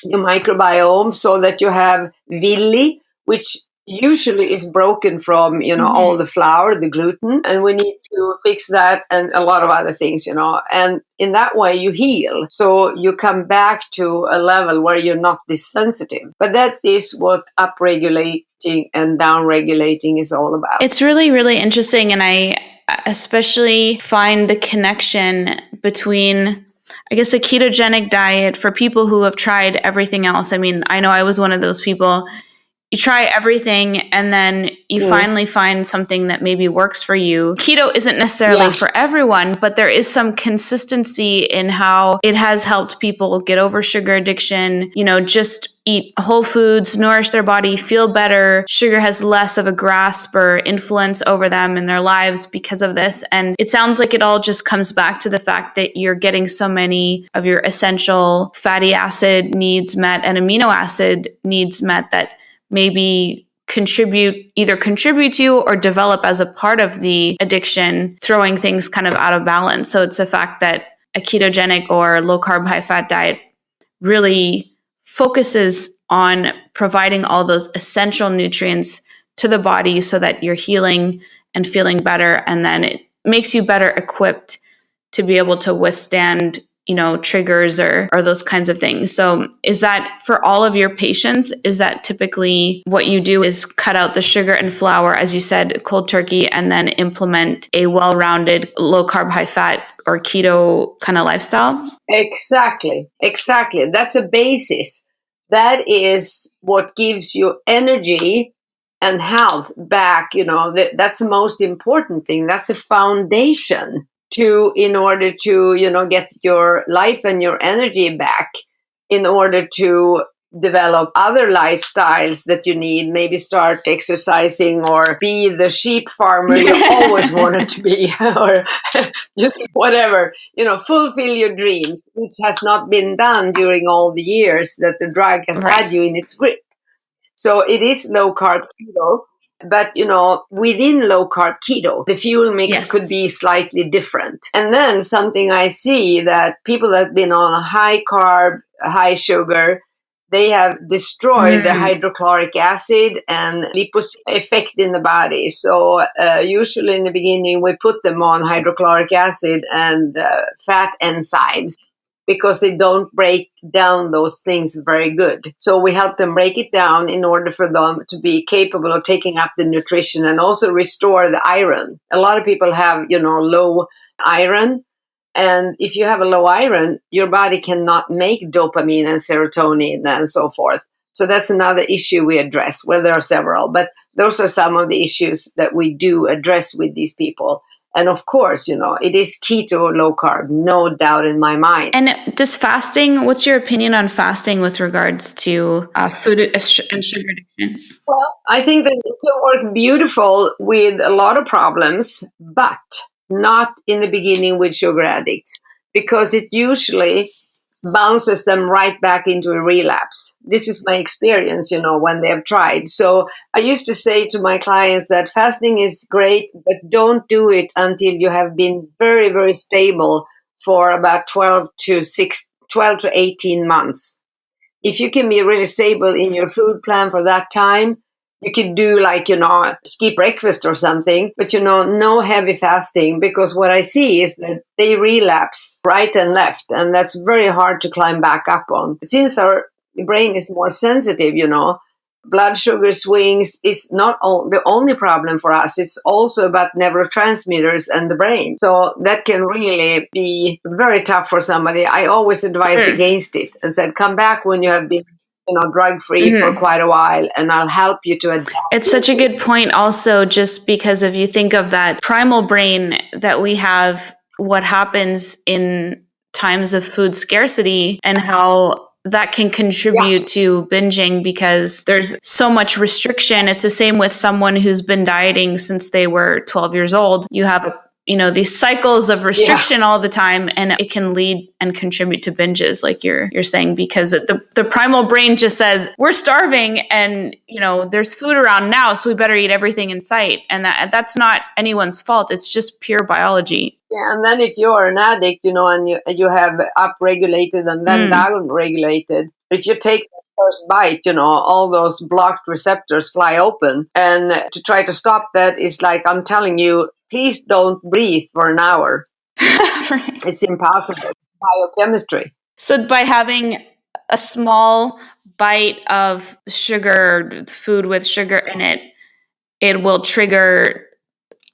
your microbiome, so that you have villi, which usually is broken from, all the flour, the gluten, and we need to fix that and a lot of other things, and in that way you heal. So you come back to a level where you're not this sensitive. But that is what upregulating and downregulating is all about. It's really, really interesting. And I especially find the connection between, I guess, a ketogenic diet for people who have tried everything else. I mean, I know I was one of those people. You try everything and then you finally find something that maybe works for you. Keto isn't necessarily for everyone, but there is some consistency in how it has helped people get over sugar addiction, just eat whole foods, nourish their body, feel better. Sugar has less of a grasp or influence over them in their lives because of this. And it sounds like it all just comes back to the fact that you're getting so many of your essential fatty acid needs met and amino acid needs met that maybe either contribute to or develop as a part of the addiction, throwing things kind of out of balance. So it's the fact that a ketogenic or low carb, high fat diet really focuses on providing all those essential nutrients to the body so that you're healing and feeling better. And then it makes you better equipped to be able to withstand triggers or those kinds of things. So is that for all of your patients? Is that typically what you do, is cut out the sugar and flour, as you said, cold turkey, and then implement a well-rounded low carb, high fat or keto kind of lifestyle? Exactly. That's a basis. That is what gives you energy and health back. That's the most important thing. That's a foundation in order to, get your life and your energy back, in order to develop other lifestyles that you need, maybe start exercising or be the sheep farmer you always wanted to be, or just whatever, fulfill your dreams, which has not been done during all the years that the drug has had you in its grip. So it is low carb keto. But, within low carb keto, the fuel mix could be slightly different. And then something I see that people that have been on high carb, high sugar, they have destroyed the hydrochloric acid and lipase effect in the body. So usually in the beginning, we put them on hydrochloric acid and fat enzymes, because they don't break down those things very good. So we help them break it down in order for them to be capable of taking up the nutrition and also restore the iron. A lot of people have, low iron. And if you have a low iron, your body cannot make dopamine and serotonin and so forth. So that's another issue we address. Well, there are several, but those are some of the issues that we do address with these people. And of course, it is keto, low carb, no doubt in my mind. And does fasting, what's your opinion on fasting with regards to food and sugar addiction? Well, I think that it can work beautiful with a lot of problems, but not in the beginning with sugar addicts, because it usually bounces them right back into a relapse. This is my experience, when they have tried. So I used to say to my clients that fasting is great, but don't do it until you have been very, very stable for about 12 to 18 months. If you can be really stable in your food plan for that time, you could do skip breakfast or something, but no heavy fasting, because what I see is that they relapse right and left, and that's very hard to climb back up on. Since our brain is more sensitive, blood sugar swings is not the only problem for us. It's also about neurotransmitters and the brain. So that can really be very tough for somebody. I always advise against it and said, come back when you have been drug-free for quite a while, and I'll help you to adapt. It's such a good point also, just because if you think of that primal brain that we have, what happens in times of food scarcity and how that can contribute to binging because there's so much restriction. It's the same with someone who's been dieting since they were 12 years old. You have these cycles of restriction all the time, and it can lead and contribute to binges, like you're saying, because the primal brain just says we're starving and there's food around now, so we better eat everything in sight. And that's not anyone's fault. It's just pure biology. Yeah, and then if you're an addict, and you have upregulated and then downregulated, if you take first bite, all those blocked receptors fly open. And to try to stop that is like, I'm telling you, please don't breathe for an hour. Right. It's impossible. Biochemistry. So by having a small bite of sugar, food with sugar in it, it will trigger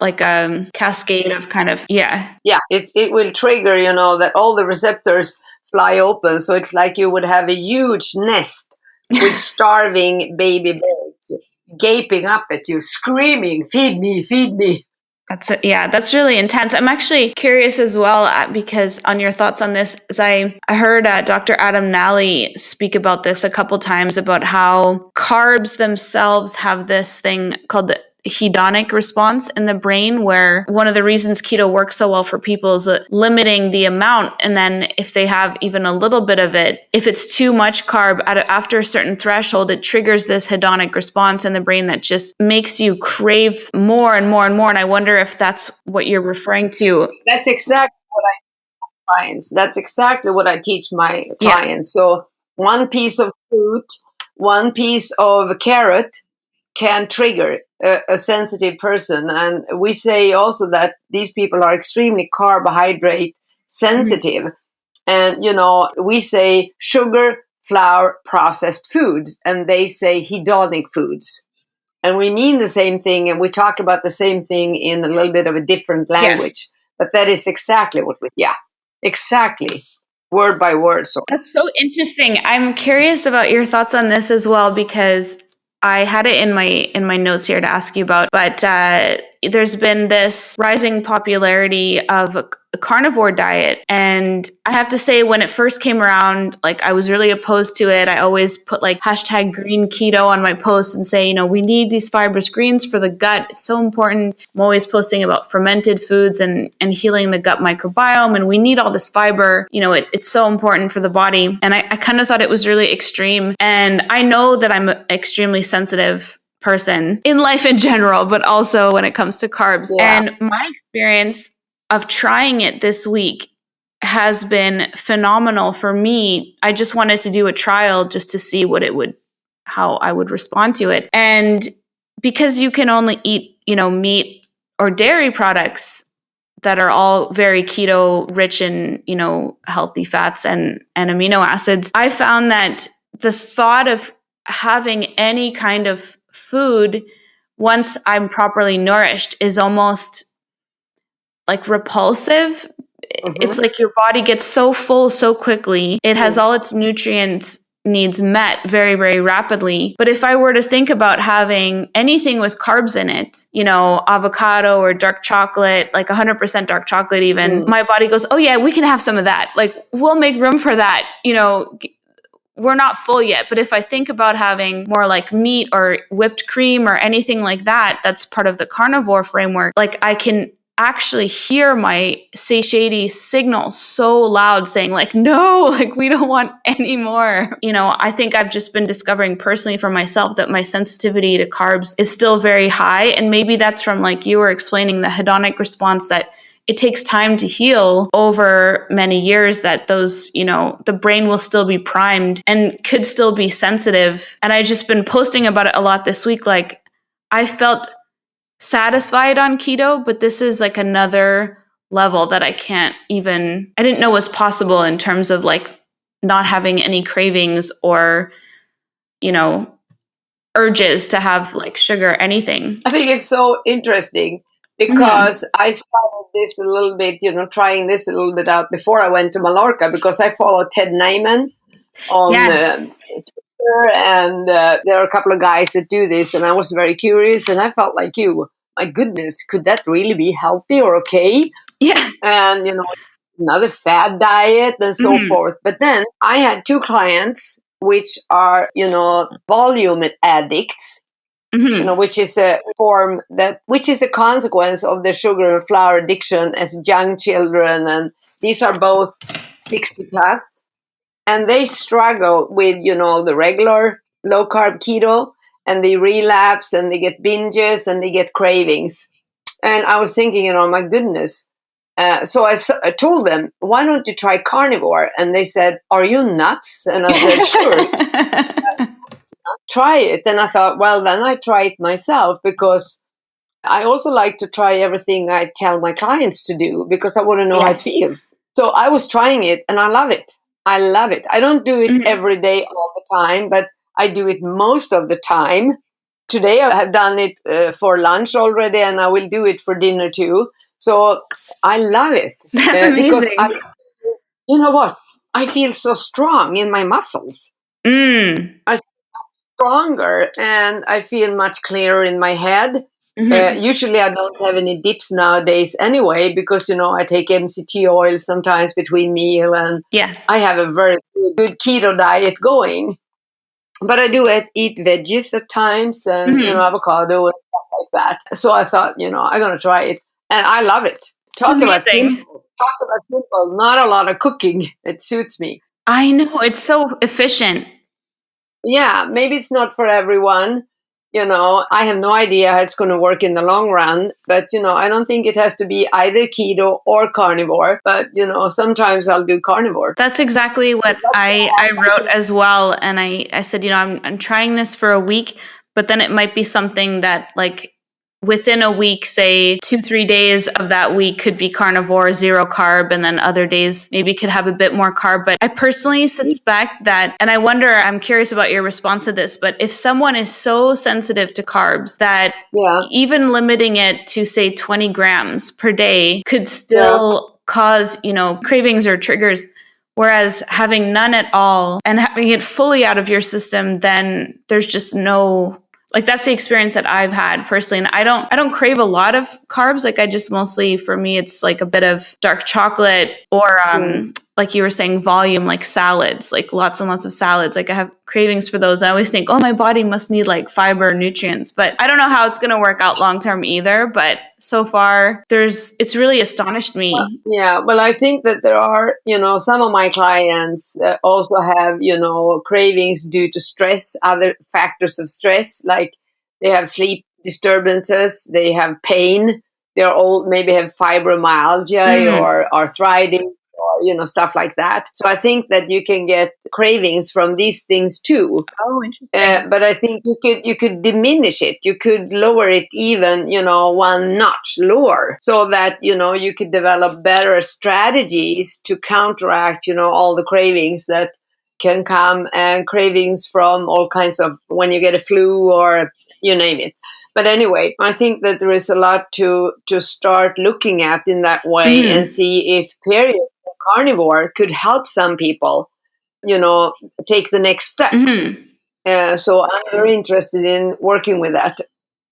like a cascade of kind of, Yeah, it will trigger, that all the receptors fly open. So it's like you would have a huge nest with starving baby birds gaping up at you, screaming, feed me, feed me. That's really intense. I'm actually curious as well because on your thoughts on this, as I heard Dr. Adam Nally speak about this a couple times about how carbs themselves have this thing called the hedonic response in the brain, where one of the reasons keto works so well for people is limiting the amount. And then if they have even a little bit of it, if it's too much carb after a certain threshold, it triggers this hedonic response in the brain that just makes you crave more and more and more. And I wonder if that's what you're referring to. That's exactly what I teach my clients. That's exactly what I teach my clients. So one piece of fruit, one piece of carrot can trigger a sensitive person. And we say also that these people are extremely carbohydrate sensitive. Mm-hmm. And, we say sugar, flour, processed foods, and they say hedonic foods. And we mean the same thing, and we talk about the same thing in a little bit of a different language. Yes. But that is exactly what exactly. Word by word. So that's so interesting. I'm curious about your thoughts on this as well, because I had it in my notes here to ask you about, but there's been this rising popularity of a carnivore diet. And I have to say, when it first came around, like I was really opposed to it. I always put like hashtag green keto on my posts and say, we need these fibrous greens for the gut. It's so important. I'm always posting about fermented foods and healing the gut microbiome. And we need all this fiber. It's so important for the body. And I kind of thought it was really extreme. And I know that I'm an extremely sensitive person in life in general, but also when it comes to carbs. Yeah. And my experience of trying it this week has been phenomenal for me. I just wanted to do a trial just to see how I would respond to it. And because you can only eat, meat or dairy products that are all very keto rich in, healthy fats and amino acids, I found that the thought of having any kind of food once I'm properly nourished is almost like repulsive. Mm-hmm. It's like your body gets so full so quickly. It has all its nutrients needs met very, very rapidly. But if I were to think about having anything with carbs in it, avocado or dark chocolate, like 100% dark chocolate even, my body goes, oh yeah, we can have some of that. Like we'll make room for that. We're not full yet. But if I think about having more like meat or whipped cream or anything like that, that's part of the carnivore framework. Like I can actually hear my satiety signal so loud saying like, no, like we don't want any more. I think I've just been discovering personally for myself that my sensitivity to carbs is still very high. And maybe that's from, like you were explaining, the hedonic response, that it takes time to heal over many years, that those, the brain will still be primed and could still be sensitive. And I've just been posting about it a lot this week. Like I felt satisfied on keto, but this is like another level that I didn't know was possible in terms of like not having any cravings or, urges to have like sugar, anything. I think it's so interesting because I started this a little bit, trying this a little bit out before I went to Mallorca, because I follow Ted Naiman on Twitter, and there are a couple of guys that do this, and I was very curious, and I felt like you, my goodness, could that really be healthy or okay? Yeah. And, another fad diet and so forth. But then I had two clients which are, volume addicts, which is a form which is a consequence of the sugar and flour addiction as young children. And these are both 60 plus. And they struggle with, the regular low carb keto, and they relapse and they get binges and they get cravings. And I was thinking, my goodness. So I told them, why don't you try carnivore? And they said, are you nuts? And I said, sure. try it. And I thought, well, then I try it myself, because I also like to try everything I tell my clients to do, because I want to know how it feels. So I was trying it and I love it. I love it. I don't do it every day all the time, but I do it most of the time. Today I have done it for lunch already, and I will do it for dinner too. So I love it. That's amazing. Because you know what? I feel so strong in my muscles. I feel stronger, and I feel much clearer in my head. Usually I don't have any dips nowadays anyway, because, I take MCT oil sometimes between meal, and I have a very good keto diet going. But I do eat veggies at times, and, avocado and stuff like that. So I thought, I'm going to try it. And I love it. Talk about simple. Not a lot of cooking. It suits me. I know. It's so efficient. Yeah, maybe it's not for everyone. I have no idea how it's going to work in the long run. But, I don't think it has to be either keto or carnivore. But, sometimes I'll do carnivore. That's exactly what I wrote as well. And I said, I'm trying this for a week, but then it might be something that, like, within a week, say 2-3 days of that week could be carnivore, 0 carb, and then other days maybe could have a bit more carb. But I personally suspect that, and I wonder, I'm curious about your response to this, but if someone is so sensitive to carbs that even limiting it to, say, 20 grams per day could still cause, cravings or triggers. Whereas having none at all and having it fully out of your system, then there's just no, like, that's the experience that I've had personally. And I don't crave a lot of carbs. Like, I just mostly, for me, it's like a bit of dark chocolate or, like you were saying, volume, like salads, like lots and lots of salads. Like, I have cravings for those. I always think, oh, my body must need like fiber nutrients, but I don't know how it's going to work out long-term either. But so far it's really astonished me. Well, I think that there are, some of my clients also have, cravings due to stress, other factors of stress, like they have sleep disturbances, they have pain, they're all maybe have fibromyalgia or arthritis, or, stuff like that. So I think that you can get cravings from these things too. Oh, interesting. But I think you could diminish it. You could lower it even, one notch lower, so that, you could develop better strategies to counteract, all the cravings that can come, and cravings from all kinds of, when you get a flu or you name it. But anyway, I think that there is a lot to start looking at in that way, and see if periods of carnivore could help some people, take the next step. So I'm very interested in working with that.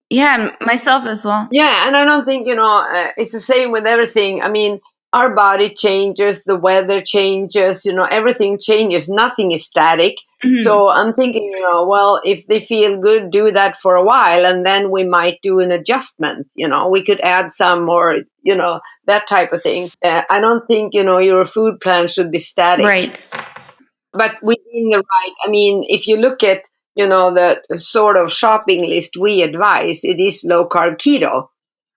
Yeah, myself as well. Yeah, and I don't think, it's the same with everything. I mean, our body changes, the weather changes, everything changes. Nothing is static. So I'm thinking, well, if they feel good, do that for a while, and then we might do an adjustment. We could add some more, that type of thing. I don't think, your food plan should be static. Right. But within the right, I mean, if you look at, the sort of shopping list we advise, it is low carb keto.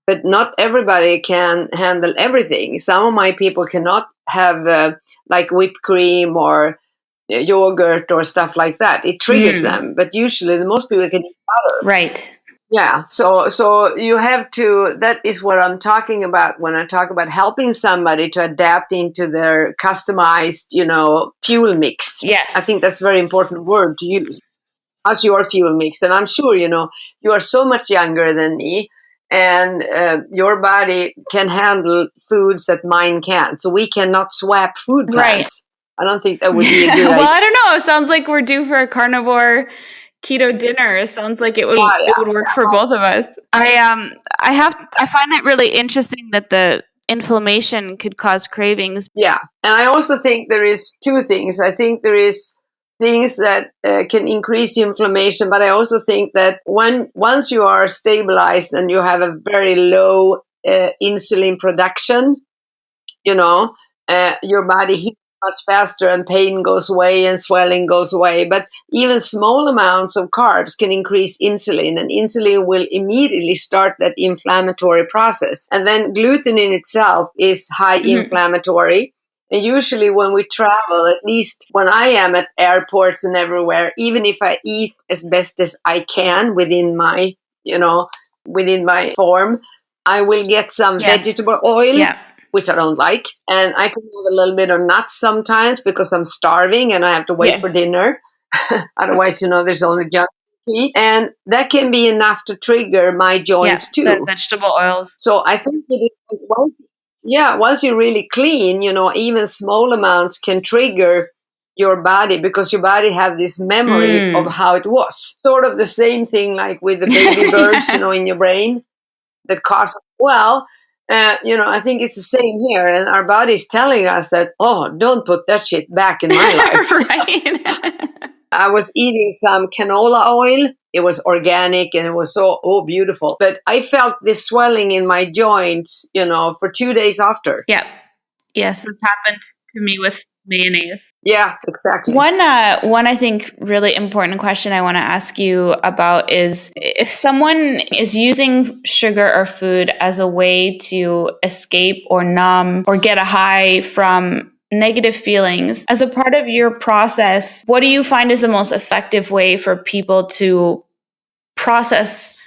But not everybody can handle everything. Some of my people cannot have like whipped cream or yogurt or stuff like that. It triggers them. But usually, the most people can eat butter. Right. Yeah. So you have to. That is what I'm talking about when I talk about helping somebody to adapt into their customized, fuel mix. Yes. I think that's a very important word to use. How's your fuel mix? And I'm sure, you are so much younger than me, and your body can handle foods that mine can't. So we cannot swap food plans. Right. I don't think that would be a good idea. Well, I don't know. It sounds like we're due for a carnivore keto dinner. It sounds like it would work for both of us. I find it really interesting that the inflammation could cause cravings. Yeah. And I also think there is two things. I think there is things that can increase inflammation, but I also think that once you are stabilized and you have a very low insulin production, your body heats much faster, and pain goes away and swelling goes away. But even small amounts of carbs can increase insulin, and insulin will immediately start that inflammatory process. And then gluten in itself is high inflammatory. And usually when we travel, at least when I am at airports and everywhere, even if I eat as best as I can within my form, I will get some vegetable oil, which I don't like. And I can have a little bit of nuts sometimes because I'm starving and I have to wait for dinner. Otherwise, there's only junk to eat. And that can be enough to trigger my joints too. The vegetable oils. So I think it is, once you're really clean, even small amounts can trigger your body because your body have this memory of how it was. Sort of the same thing like with the baby birds, in your brain that cause, I think it's the same here. And our body's telling us that, oh, don't put that shit back in my life. Right. I was eating some canola oil. It was organic and it was so beautiful. But I felt this swelling in my joints, for 2 days after. Yeah. Yes, that's happened to me with mayonnaise. Yeah, exactly. One I think really important question I want to ask you about is if someone is using sugar or food as a way to escape or numb or get a high from negative feelings, as a part of your process, what do you find is the most effective way for people to process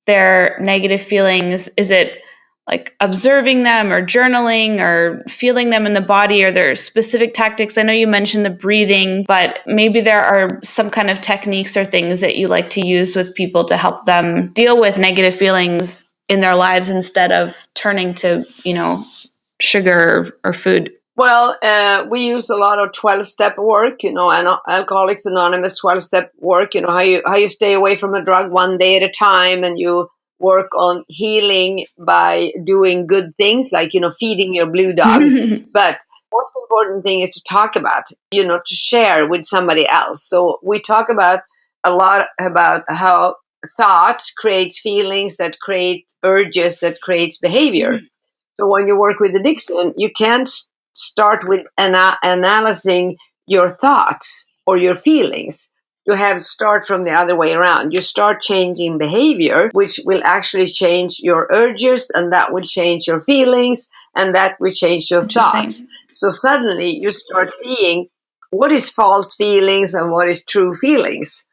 their negative feelings? Is it like observing them or journaling or feeling them in the body? Are there specific tactics? I know you mentioned the breathing, but maybe there are some kind of techniques or things that you like to use with people to help them deal with negative feelings in their lives instead of turning to, sugar or food. Well, we use a lot of 12-step work, and Alcoholics Anonymous 12-step work, how you stay away from a drug one day at a time, and you work on healing by doing good things like, feeding your blue dog. But most important thing is to talk about, to share with somebody else. So we talk about a lot about how thoughts creates feelings that create urges that creates behavior. So when you work with addiction, you can't start with analyzing your thoughts or your feelings. You have to start from the other way around. You start changing behavior, which will actually change your urges, and that will change your feelings, and that will change your thoughts. So suddenly you start seeing what is false feelings and what is true feelings.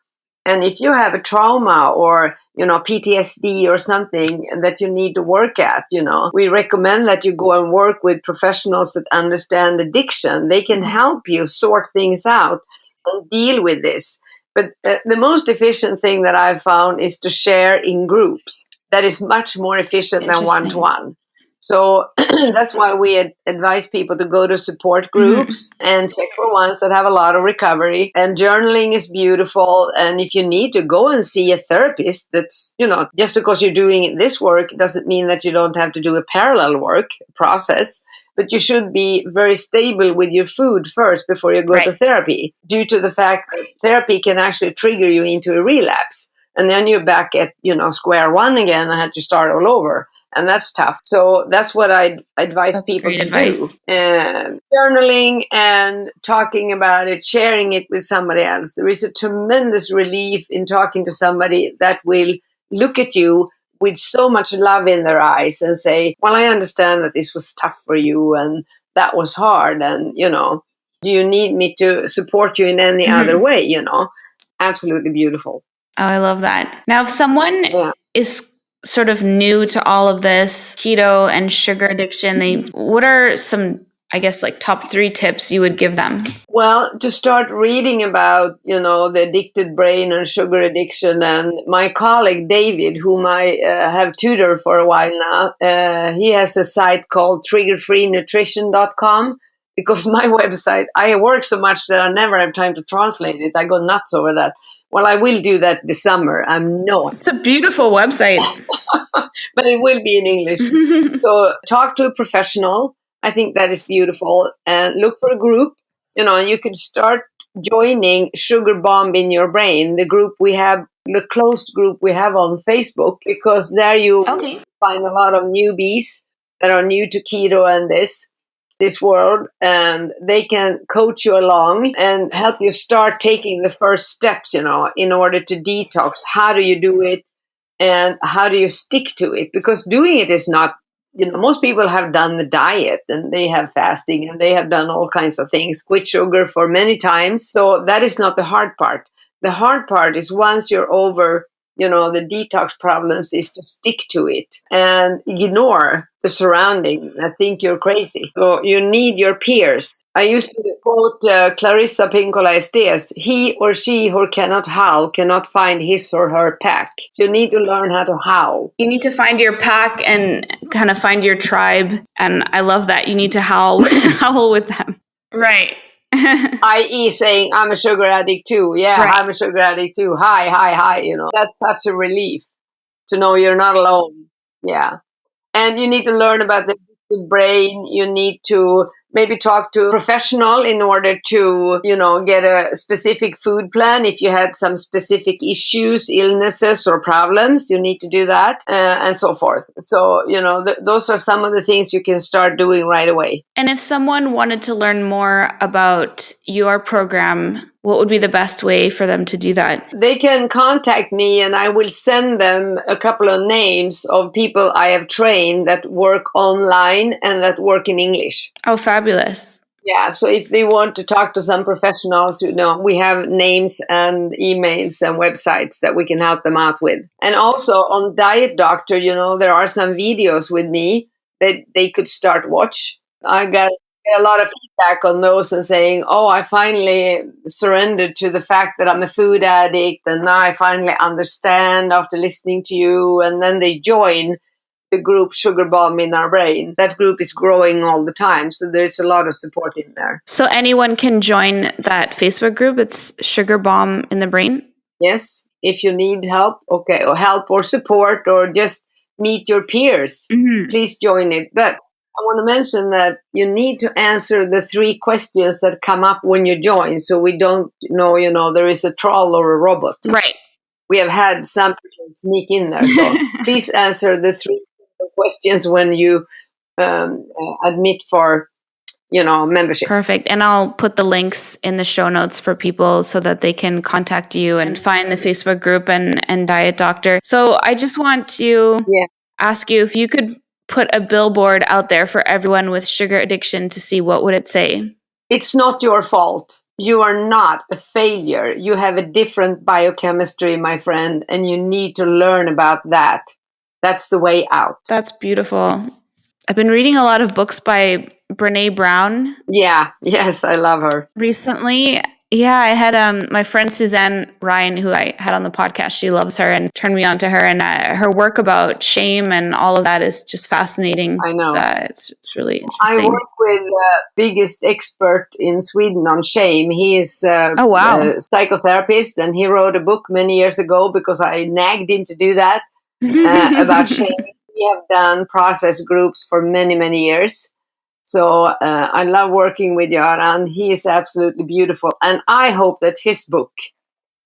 And if you have a trauma or, PTSD or something that you need to work at, we recommend that you go and work with professionals that understand addiction. They can help you sort things out and deal with this. But the most efficient thing that I've found is to share in groups. That is much more efficient than one-to-one. So that's why we advise people to go to support groups and check for ones that have a lot of recovery. And journaling is beautiful. And if you need to go and see a therapist, that's, just because you're doing this work doesn't mean that you don't have to do a parallel work process. But you should be very stable with your food first before you go to therapy, due to the fact that therapy can actually trigger you into a relapse. And then you're back at, square one again and have to start all over. And that's tough. So that's what I advise people to do. Journaling and talking about it, sharing it with somebody else. There is a tremendous relief in talking to somebody that will look at you with so much love in their eyes and say, well, I understand that this was tough for you and that was hard. And, do you need me to support you in any other way? Absolutely beautiful. Oh, I love that. Now, if someone is sort of new to all of this keto and sugar addiction, what are some, I guess, like top 3 tips you would give them? Well, to start reading about, the addicted brain and sugar addiction. And my colleague, David, whom I have tutored for a while now, he has a site called triggerfreenutrition.com, because my website, I work so much that I never have time to translate it. I go nuts over that. Well, I will do that this summer. It's a beautiful website. But it will be in English. So talk to a professional. I think that is beautiful. And look for a group. You can start joining Sugar Bomb in your brain, the group we have, the closed group we have on Facebook, because there you find a lot of newbies that are new to keto and this world, and they can coach you along and help you start taking the first steps, in order to detox. How do you do it? And how do you stick to it? Because doing it is not most people have done the diet and they have fasting and they have done all kinds of things, quit sugar for many times. So that is not the hard part. The hard part is once you're over, the detox problems, is to stick to it and ignore the surrounding. I think you're crazy. So you need your peers. I used to quote Clarissa Pinkola Estes, he or she who cannot howl cannot find his or her pack. You need to learn how to howl. You need to find your pack and kind of find your tribe. And I love that. You need to howl, howl with them. Right. I.e. saying, I'm a sugar addict too. Yeah, right. I'm a sugar addict too. Hi, hi, hi. That's such a relief to know you're not alone. Yeah. And you need to learn about the brain. You need to maybe talk to a professional in order to, get a specific food plan. If you had some specific issues, illnesses or problems, you need to do that and so forth. So, those are some of the things you can start doing right away. And if someone wanted to learn more about your program, what would be the best way for them to do that? They can contact me and I will send them a couple of names of people I have trained that work online and that work in English. Oh, fabulous. Yeah, so if they want to talk to some professionals, we have names and emails and websites that we can help them out with. And also on Diet Doctor, there are some videos with me that they could start watch. I got a lot of feedback on those and saying, oh, I finally surrendered to the fact that I'm a food addict and now I finally understand after listening to you. And then they join the group Sugar Bomb in Our Brain. That group is growing all the time. So there's a lot of support in there. So anyone can join that Facebook group. It's Sugar Bomb in the Brain? Yes. If you need help, okay, or help or support or just meet your peers, please join it. But I want to mention that you need to answer the 3 questions that come up when you join. So we don't know, there is a troll or a robot. Right. We have had some people sneak in there. So please answer the 3 questions when you admit for, membership. Perfect. And I'll put the links in the show notes for people so that they can contact you and find the Facebook group and Diet Doctor. So I just want to ask you if you could put a billboard out there for everyone with sugar addiction to see, what would it say? It's not your fault. You are not a failure. You have a different biochemistry, my friend, and you need to learn about that. That's the way out. That's beautiful. I've been reading a lot of books by Brené Brown. Yeah, yes, I love her. Recently, yeah, I had my friend Suzanne Ryan, who I had on the podcast. She loves her and turned me on to her. And her work about shame and all of that is just fascinating. I know. It's really interesting. I work with the biggest expert in Sweden on shame. He is a psychotherapist, and he wrote a book many years ago because I nagged him to do that about shame. We have done process groups for many, many years. So I love working with Göran. He is absolutely beautiful. And I hope that his book,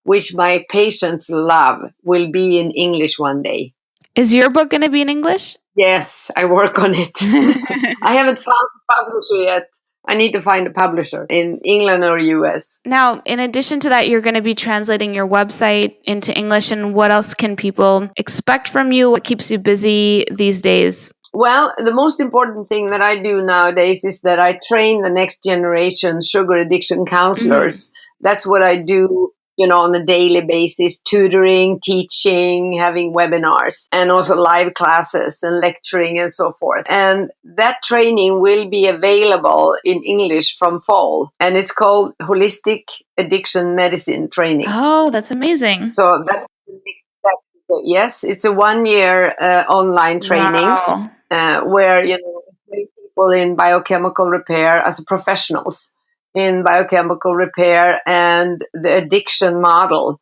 which my patients love, will be in English one day. Is your book going to be in English? Yes, I work on it. I haven't found a publisher yet. I need to find a publisher in England or US. Now, in addition to that, you're going to be translating your website into English. And what else can people expect from you? What keeps you busy these days? Well, the most important thing that I do nowadays is that I train the next generation sugar addiction counselors. That's what I do, on a daily basis, tutoring, teaching, having webinars, and also live classes and lecturing and so forth. And that training will be available in English from fall. And it's called Holistic Addiction Medicine Training. Oh, that's amazing. So that's the next step. Yes, it's a 1-year online training. Wow. Where people in biochemical repair as professionals in biochemical repair and the addiction model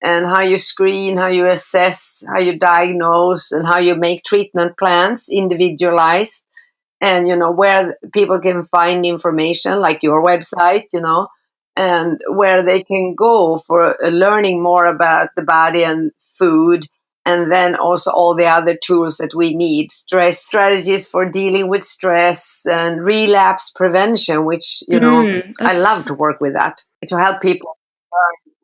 and how you screen, how you assess, how you diagnose, and how you make treatment plans individualized, and where people can find information like your website, and where they can go for learning more about the body and food. And then also all the other tools that we need, stress strategies for dealing with stress and relapse prevention, which, I love to work with that, to help people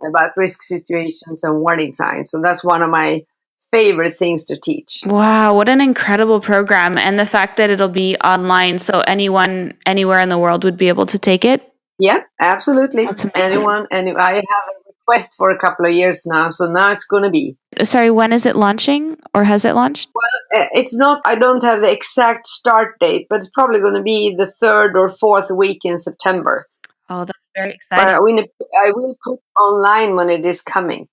learn about risk situations and warning signs. So that's one of my favorite things to teach. Wow, what an incredible program. And the fact that it'll be online, so anyone, anywhere in the world would be able to take it. Yeah, absolutely. That's amazing. I have a request for a couple of years now, so now it's going to be. Sorry, when is it launching, or has it launched? It's not, I don't have the exact start date, but it's probably going to be the 3rd or 4th week in September. Oh, that's very exciting. But I will put online when it is coming.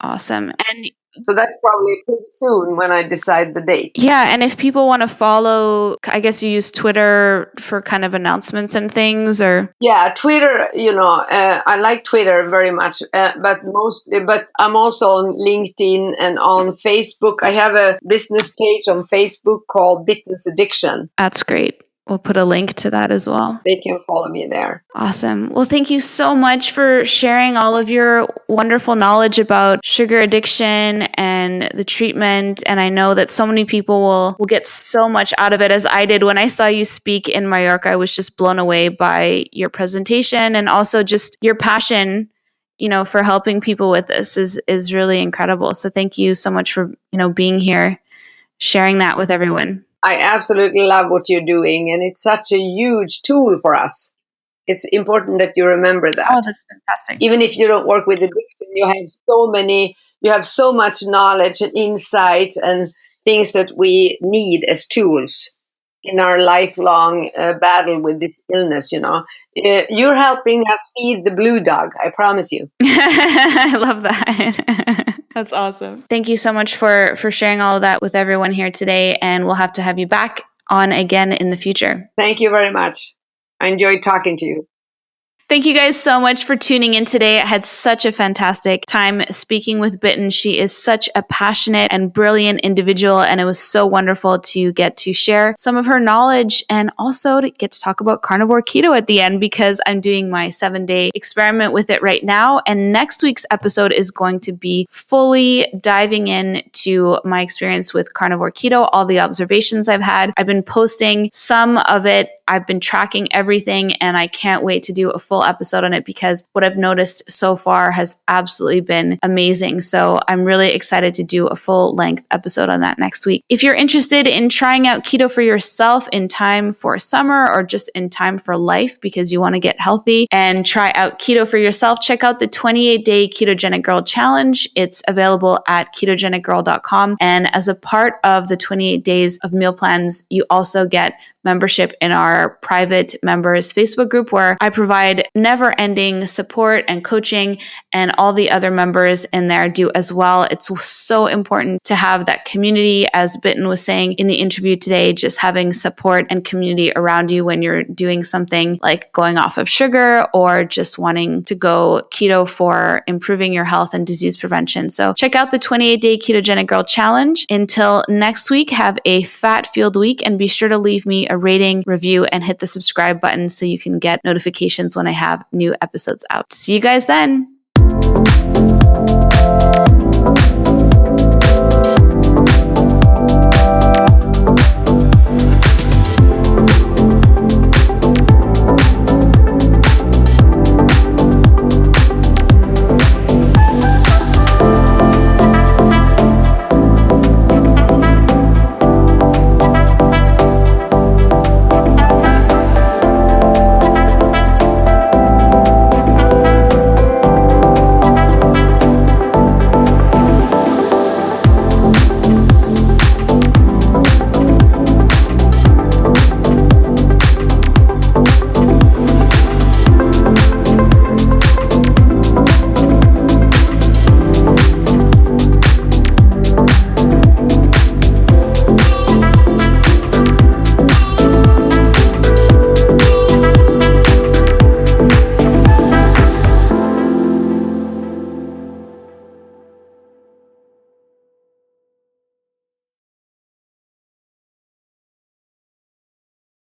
Awesome. And so that's probably pretty soon when I decide the date. Yeah, and if people want to follow, I guess you use Twitter for kind of announcements and things, or? Yeah, Twitter, I like Twitter very much, but I'm also on LinkedIn and on Facebook. I have a business page on Facebook called Bitten's Addiction. That's great. We'll put a link to that as well. They can follow me there. Awesome. Well, thank you so much for sharing all of your wonderful knowledge about sugar addiction and the treatment. And I know that so many people will get so much out of it, as I did when I saw you speak in Mallorca. I was just blown away by your presentation, and also just your passion, for helping people with this is really incredible. So thank you so much for, being here, sharing that with everyone. I absolutely love what you're doing, and it's such a huge tool for us. It's important that you remember that. Oh, that's fantastic. Even if you don't work with addiction, you have so much knowledge and insight and things that we need as tools in our lifelong battle with this illness, You're helping us feed the blue dog, I promise you. I love that. That's awesome. Thank you so much for sharing all of that with everyone here today, and we'll have to have you back on again in the future. Thank you very much. I enjoyed talking to you. Thank you guys so much for tuning in today. I had such a fantastic time speaking with Bitten. She is such a passionate and brilliant individual, and it was so wonderful to get to share some of her knowledge and also to get to talk about carnivore keto at the end, because I'm doing my 7-day experiment with it right now. And next week's episode is going to be fully diving into my experience with carnivore keto, all the observations I've had. I've been posting some of it. I've been tracking everything, and I can't wait to do a full episode on it, because what I've noticed so far has absolutely been amazing. So I'm really excited to do a full length episode on that next week. If you're interested in trying out keto for yourself in time for summer, or just in time for life because you want to get healthy and try out keto for yourself, check out the 28-day Ketogenic Girl Challenge. It's available at ketogenicgirl.com. And as a part of the 28 days of meal plans, you also get membership in our private members Facebook group, where I provide never-ending support and coaching, and all the other members in there do as well. It's so important to have that community, as Bitten was saying in the interview today, just having support and community around you when you're doing something like going off of sugar or just wanting to go keto for improving your health and disease prevention. So check out the 28-day Ketogenic Girl Challenge. Until next week, have a fat-fueled week, and be sure to leave me a rating, review, and hit the subscribe button so you can get notifications when I have new episodes out. See you guys then.